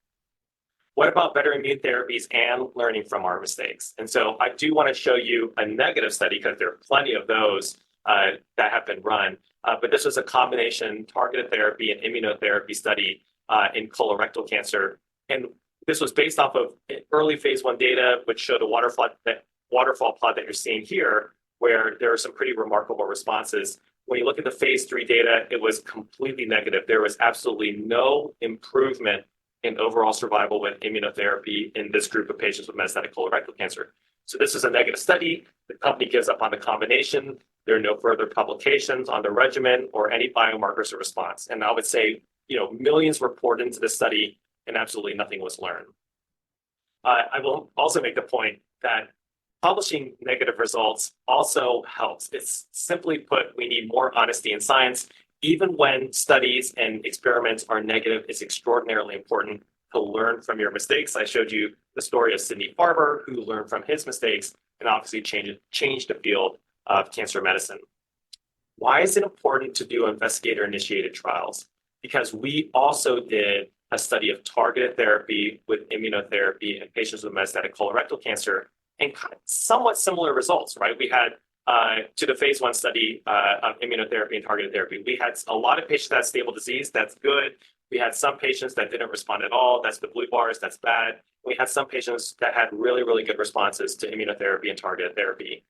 [SPEAKER 2] What about better immune therapies and learning from our mistakes? And so I do want to show you a negative study because there are plenty of those that have been run. But this was a combination targeted therapy and immunotherapy study in colorectal cancer. And this was based off of early phase 1 data, which showed a waterfall plot that you're seeing here, where there are some pretty remarkable responses. When you look at the phase 3 data, it was completely negative. There was absolutely no improvement in overall survival with immunotherapy in this group of patients with metastatic colorectal cancer. So this is a negative study. The company gives up on the combination. There are no further publications on the regimen or any biomarkers of response. And I would say, millions were poured into this study and absolutely nothing was learned. I will also make the point that publishing negative results also helps. It's simply put, we need more honesty in science. Even when studies and experiments are negative, it's extraordinarily important to learn from your mistakes. I showed you the story of Sidney Farber, who learned from his mistakes and obviously changed the field of cancer medicine. Why is it important to do investigator-initiated trials? Because we also did a study of targeted therapy with immunotherapy in patients with metastatic colorectal cancer and somewhat similar results, right? We had to the phase 1 study of immunotherapy and targeted therapy. We had a lot of patients that had stable disease. That's good. We had some patients that didn't respond at all. That's the blue bars. That's bad. We had some patients that had really, really good responses to immunotherapy and targeted therapy.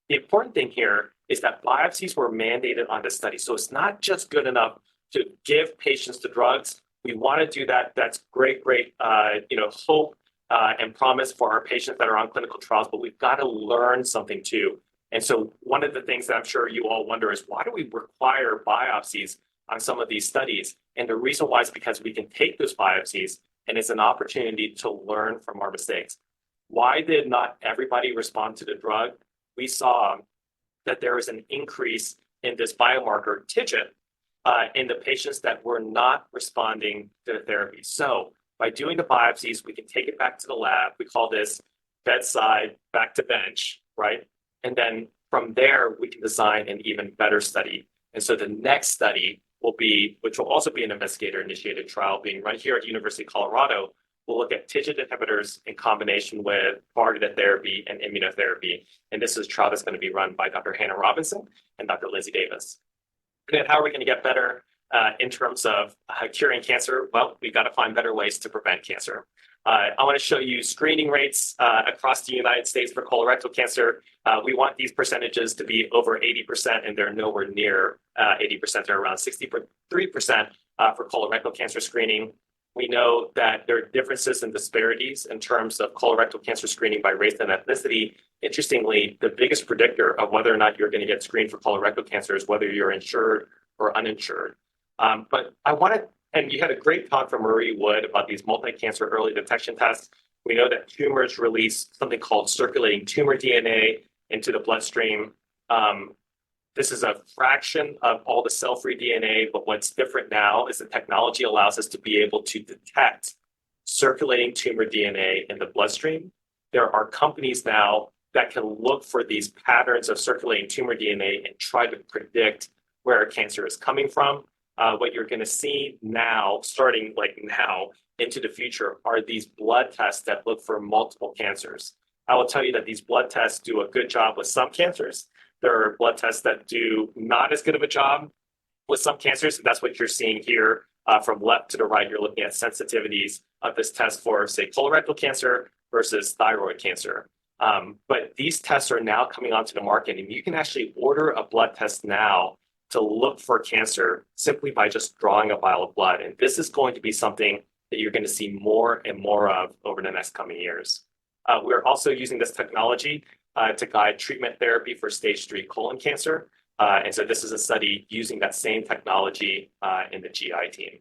[SPEAKER 2] The important thing here is that biopsies were mandated on the study. So it's not just good enough to give patients the drugs. We want to do that. That's great, hope and promise for our patients that are on clinical trials, but we've got to learn something too. And so one of the things that I'm sure you all wonder is, why do we require biopsies on some of these studies? And the reason why is because we can take those biopsies and it's an opportunity to learn from our mistakes. Why did not everybody respond to the drug? We saw that there was an increase in this biomarker TIGIT in the patients that were not responding to the therapy. So by doing the biopsies, we can take it back to the lab. We call this bedside back to bench, right? And then from there, we can design an even better study. And so the next study will be, which will also be an investigator-initiated trial being run here at University of Colorado. We'll look at TIGIT inhibitors in combination with targeted therapy and immunotherapy. And this is a trial that's going to be run by Dr. Hannah Robinson and Dr. Lindsay Davis. And then how are we going to get better in terms of curing cancer? Well, we've got to find better ways to prevent cancer. I want to show you screening rates across the United States for colorectal cancer. We want these percentages to be over 80%, and they're nowhere near 80%. They're around 63% for colorectal cancer screening. We know that there are differences and disparities in terms of colorectal cancer screening by race and ethnicity. Interestingly, the biggest predictor of whether or not you're going to get screened for colorectal cancer is whether you're insured or uninsured. But I want to, and you had a great talk from Marie Wood about these multi-cancer early detection tests. We know that tumors release something called circulating tumor DNA into the bloodstream. This is a fraction of all the cell-free DNA, but what's different now is the technology allows us to be able to detect circulating tumor DNA in the bloodstream. There are companies now that can look for these patterns of circulating tumor DNA and try to predict where a cancer is coming from. What you're going to see now, starting like now into the future, are these blood tests that look for multiple cancers. I will tell you that these blood tests do a good job with some cancers. There are blood tests that do not as good of a job with some cancers. And that's what you're seeing here from left to the right. You're looking at sensitivities of this test for, say, colorectal cancer versus thyroid cancer. But these tests are now coming onto the market, and you can actually order a blood test now to look for cancer simply by just drawing a vial of blood. And this is going to be something that you're going to see more and more of over the next coming years. We're also using this technology to guide treatment therapy for stage 3 colon cancer. And so this is a study using that same technology in the GI team.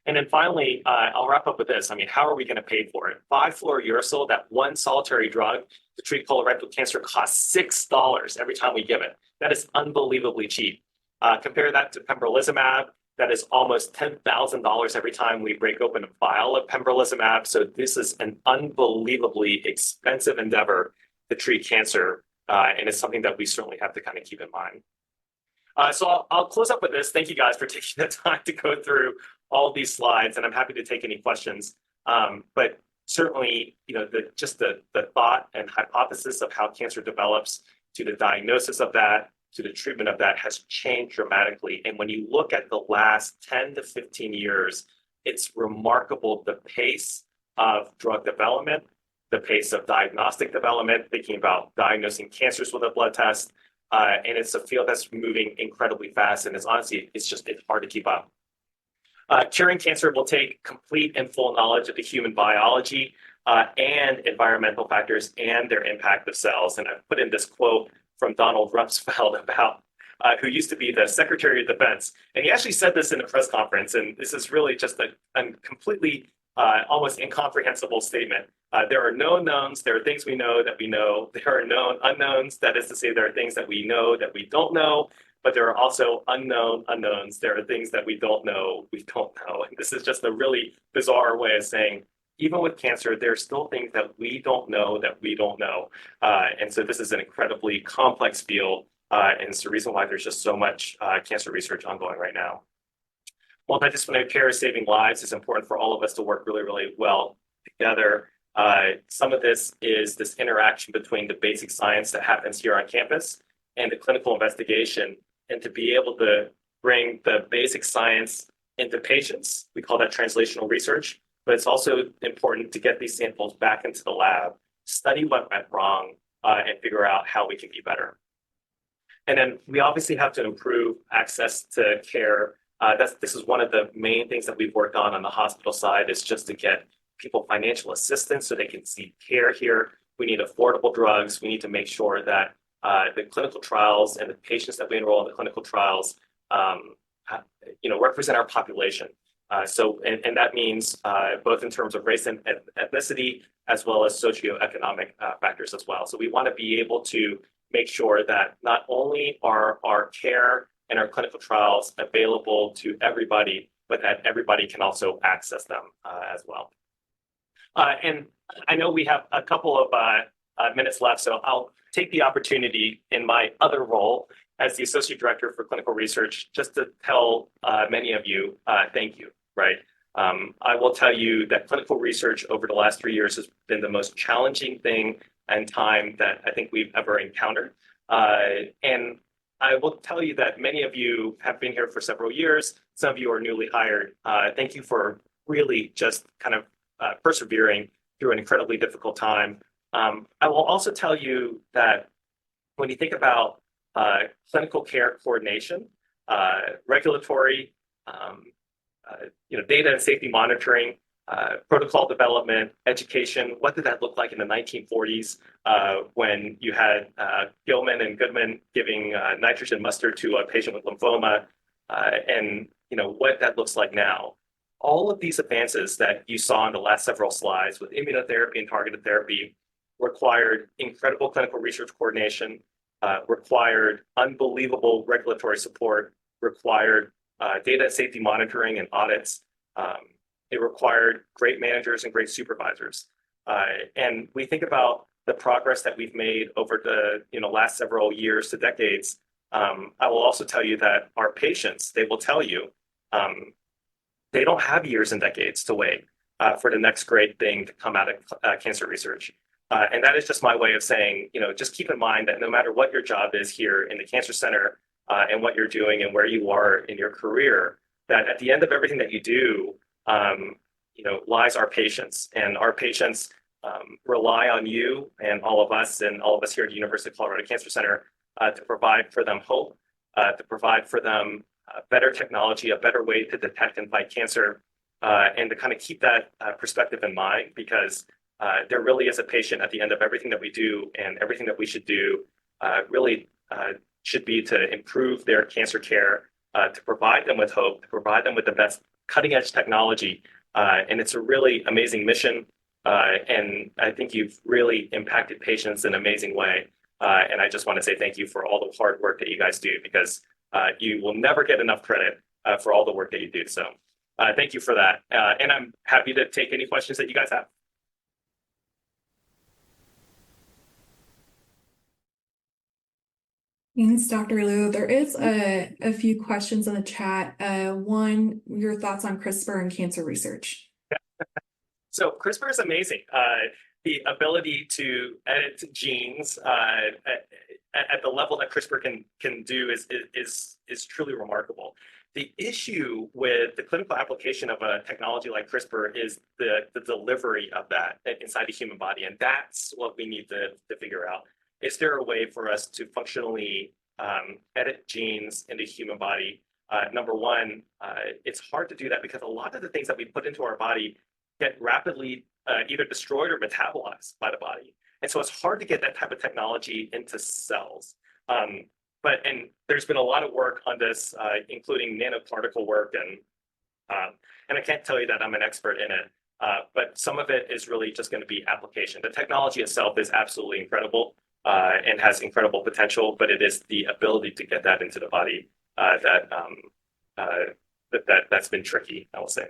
[SPEAKER 2] And then finally, I'll wrap up with this. I mean, how are we going to pay for it? 5-fluorouracil, that one solitary drug to treat colorectal cancer, costs $6 every time we give it. That is unbelievably cheap. Compare that to pembrolizumab. That is almost $10,000 every time we break open a vial of pembrolizumab. So this is an unbelievably expensive endeavor to treat cancer. And it's something that we certainly have to kind of keep in mind. So I'll close up with this. Thank you guys for taking the time to go through all these slides, and I'm happy to take any questions. But certainly, you know, the thought and hypothesis of how cancer develops to the diagnosis of that, to the treatment of that has changed dramatically. And when you look at the last 10 to 15 years, it's remarkable the pace of drug development, the pace of diagnostic development, thinking about diagnosing cancers with a blood test. And it's a field that's moving incredibly fast. And it's hard to keep up. Curing cancer will take complete and full knowledge of the human biology and environmental factors and their impact of cells. And I've put in this quote from Donald Rumsfeld about who used to be the Secretary of Defense. And he actually said this in a press conference. And this is really just a completely almost incomprehensible statement. There are known knowns. There are things we know that we know. There are known unknowns. That is to say, there are things that we know that we don't know. But there are also unknown unknowns. There are things that we don't know, And this is just a really bizarre way of saying, even with cancer, there are still things that we don't know. And so this is an incredibly complex field. And it's the reason why there's just so much cancer research ongoing right now. Multidisciplinary care is saving lives. It's important for all of us to work really, really well together. Some of this is this interaction between the basic science that happens here on campus and the clinical investigation, and to be able to bring the basic science into patients. We call that translational research, but it's also important to get these samples back into the lab, study what went wrong, and figure out how we can be better. And then we obviously have to improve access to care. This is one of the main things that we've worked on the hospital side, is just to get people financial assistance so they can seek care here. We need affordable drugs. We need to make sure that the clinical trials and the patients that we enroll in the clinical trials, represent our population. And that means both in terms of race and ethnicity, as well as socioeconomic factors as well. So we want to be able to make sure that not only are our care and our clinical trials available to everybody, but that everybody can also access them as well. And I know we have a couple of minutes left, so I'll take the opportunity in my other role as the Associate Director for Clinical Research just to tell many of you thank you, right? I will tell you that clinical research over the last 3 years has been the most challenging thing and time that I think we've ever encountered. And I will tell you that many of you have been here for several years. Some of you are newly hired. Thank you for really just kind of persevering through an incredibly difficult time. I will also tell you that when you think about clinical care coordination, regulatory, data and safety monitoring, protocol development, education, what did that look like in the 1940s when you had Gilman and Goodman giving nitrogen mustard to a patient with lymphoma, and what that looks like now. All of these advances that you saw in the last several slides with immunotherapy and targeted therapy required incredible clinical research coordination, required unbelievable regulatory support, required data and safety monitoring and audits. It required great managers and great supervisors. And we think about the progress that we've made over the last several years to decades, I will also tell you that our patients, they will tell you, they don't have years and decades to wait for the next great thing to come out of cancer research. And that is just my way of saying, just keep in mind that no matter what your job is here in the Cancer Center and what you're doing and where you are in your career, that at the end of everything that you do, lies our patients. And our patients rely on you and all of us here at the University of Colorado Cancer Center to provide for them hope, to provide for them better technology, a better way to detect and fight cancer, and to kind of keep that perspective in mind, because there really is a patient at the end of everything that we do, and everything that we should do really should be to improve their cancer care, to provide them with hope, to provide them with the best cutting edge technology. And it's a really amazing mission. And I think you've really impacted patients in an amazing way. And I just want to say thank you for all the hard work that you guys do, because you will never get enough credit for all the work that you do. So thank you for that. And I'm happy to take any questions that you guys have.
[SPEAKER 1] Thanks, Dr. Lieu. There is a few questions in the chat. One, your thoughts on CRISPR and cancer research.
[SPEAKER 2] So CRISPR is amazing. The ability to edit genes at the level that CRISPR can do is truly remarkable. The issue with the clinical application of a technology like CRISPR is the delivery of that inside the human body, and that's what we need to figure out. Is there a way for us to functionally edit genes in the human body? Number one, it's hard to do that because a lot of the things that we put into our body get rapidly either destroyed or metabolized by the body. And so it's hard to get that type of technology into cells. And there's been a lot of work on this, including nanoparticle work. And I can't tell you that I'm an expert in it, but some of it is really just going to be application. The technology itself is absolutely incredible and has incredible potential, but it is the ability to get that into the body that's been tricky, I will say.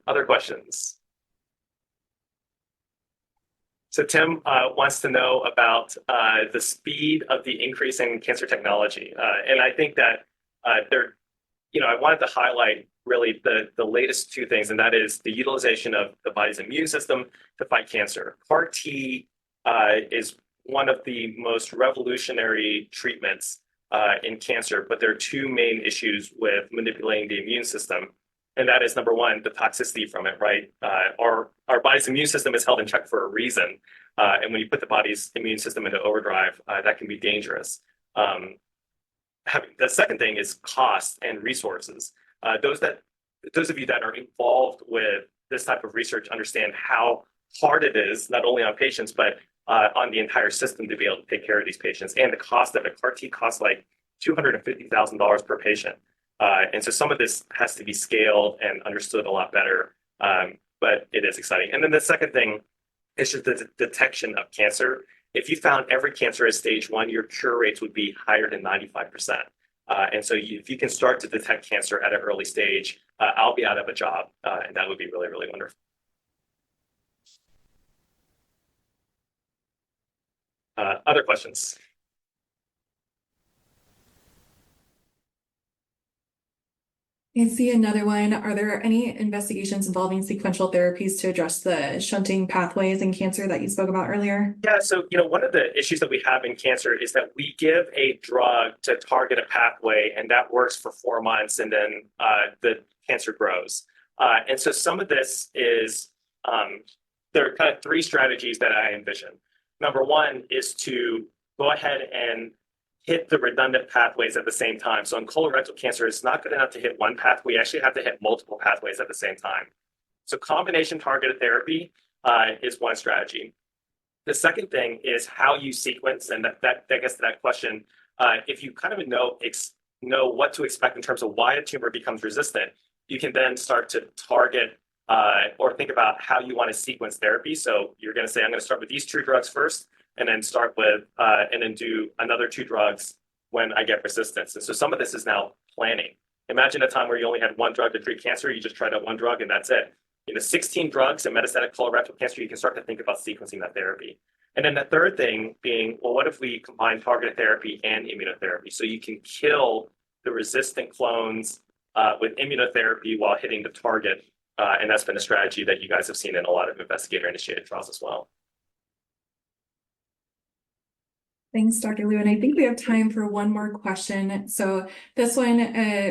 [SPEAKER 2] Other questions? So Tim wants to know about the speed of the increase in cancer technology. And I think that I wanted to highlight really the latest two things, and that is the utilization of the body's immune system to fight cancer. CAR T is one of the most revolutionary treatments in cancer, but there are two main issues with manipulating the immune system. And that is, number one, the toxicity from it, right? Our body's immune system is held in check for a reason. And when you put the body's immune system into overdrive, that can be dangerous. The second thing is cost and resources. Those of you that are involved with this type of research understand how hard it is, not only on patients, but on the entire system to be able to take care of these patients. And the cost of it, CAR T costs like $250,000 per patient. And so some of this has to be scaled and understood a lot better, but it is exciting. And then the second thing is just the detection of cancer. If you found every cancer as stage 1, your cure rates would be higher than 95%. And so if you can start to detect cancer at an early stage, I'll be out of a job, and that would be really, really wonderful. Other questions?
[SPEAKER 1] I see another one. Are there any investigations involving sequential therapies to address the shunting pathways in cancer that you spoke about earlier?
[SPEAKER 2] Yeah, so one of the issues that we have in cancer is that we give a drug to target a pathway, and that works for 4 months, and then the cancer grows. And so some of this is, there are kind of 3 strategies that I envision. Number one is to go ahead and hit the redundant pathways at the same time. So in colorectal cancer, it's not good enough to hit one pathway. You actually have to hit multiple pathways at the same time. So combination targeted therapy is one strategy. The second thing is how you sequence, and that gets to that question. If you kind of know what to expect in terms of why a tumor becomes resistant, you can then start to target or think about how you want to sequence therapy. So you're going to say, I'm going to start with these 2 drugs first, and then start with, and then do another 2 drugs when I get resistance. And so some of this is now planning. Imagine a time where you only had one drug to treat cancer. You just tried out one drug and that's it. 16 drugs in metastatic colorectal cancer, you can start to think about sequencing that therapy. And then the third thing being, well, what if we combine targeted therapy and immunotherapy? So you can kill the resistant clones with immunotherapy while hitting the target. And that's been a strategy that you guys have seen in a lot of investigator-initiated trials as well.
[SPEAKER 1] Thanks, Dr. Lieu. And I think we have time for one more question. So this one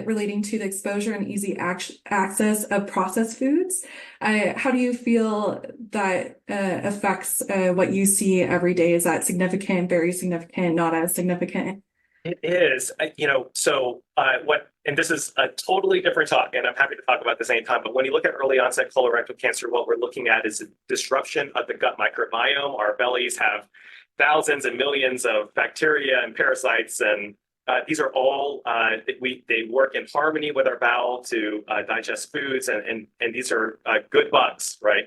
[SPEAKER 1] relating to the exposure and easy access of processed foods. How do you feel that affects what you see every day? Is that significant, very significant, not as significant?
[SPEAKER 2] It is, and this is a totally different talk, and I'm happy to talk about this anytime, but when you look at early onset colorectal cancer, what we're looking at is a disruption of the gut microbiome. Our bellies have thousands and millions of bacteria and parasites, and these are all, they work in harmony with our bowel to digest foods, and these are good bugs, right?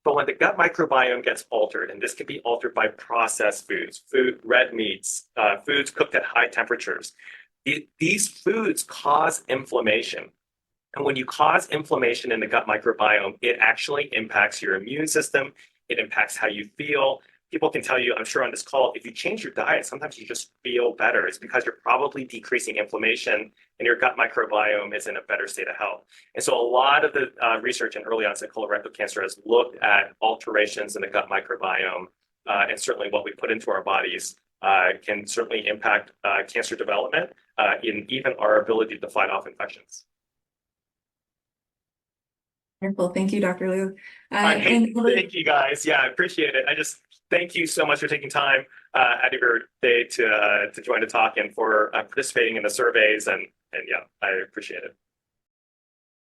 [SPEAKER 2] But when the gut microbiome gets altered, and this can be altered by processed foods, red meats, foods cooked at high temperatures, these foods cause inflammation. And when you cause inflammation in the gut microbiome, it actually impacts your immune system. It impacts how you feel. People can tell you, I'm sure on this call, if you change your diet, sometimes you just feel better. It's because you're probably decreasing inflammation and your gut microbiome is in a better state of health. And so a lot of the research in early onset colorectal cancer has looked at alterations in the gut microbiome, and certainly what we put into our bodies can certainly impact cancer development in even our ability to fight off infections.
[SPEAKER 1] Wonderful. Thank you, Dr. Lieu.
[SPEAKER 2] Thank you guys. Yeah, I appreciate it. Thank you so much for taking time out of your day to join the talk and for participating in the surveys. And yeah, I appreciate it.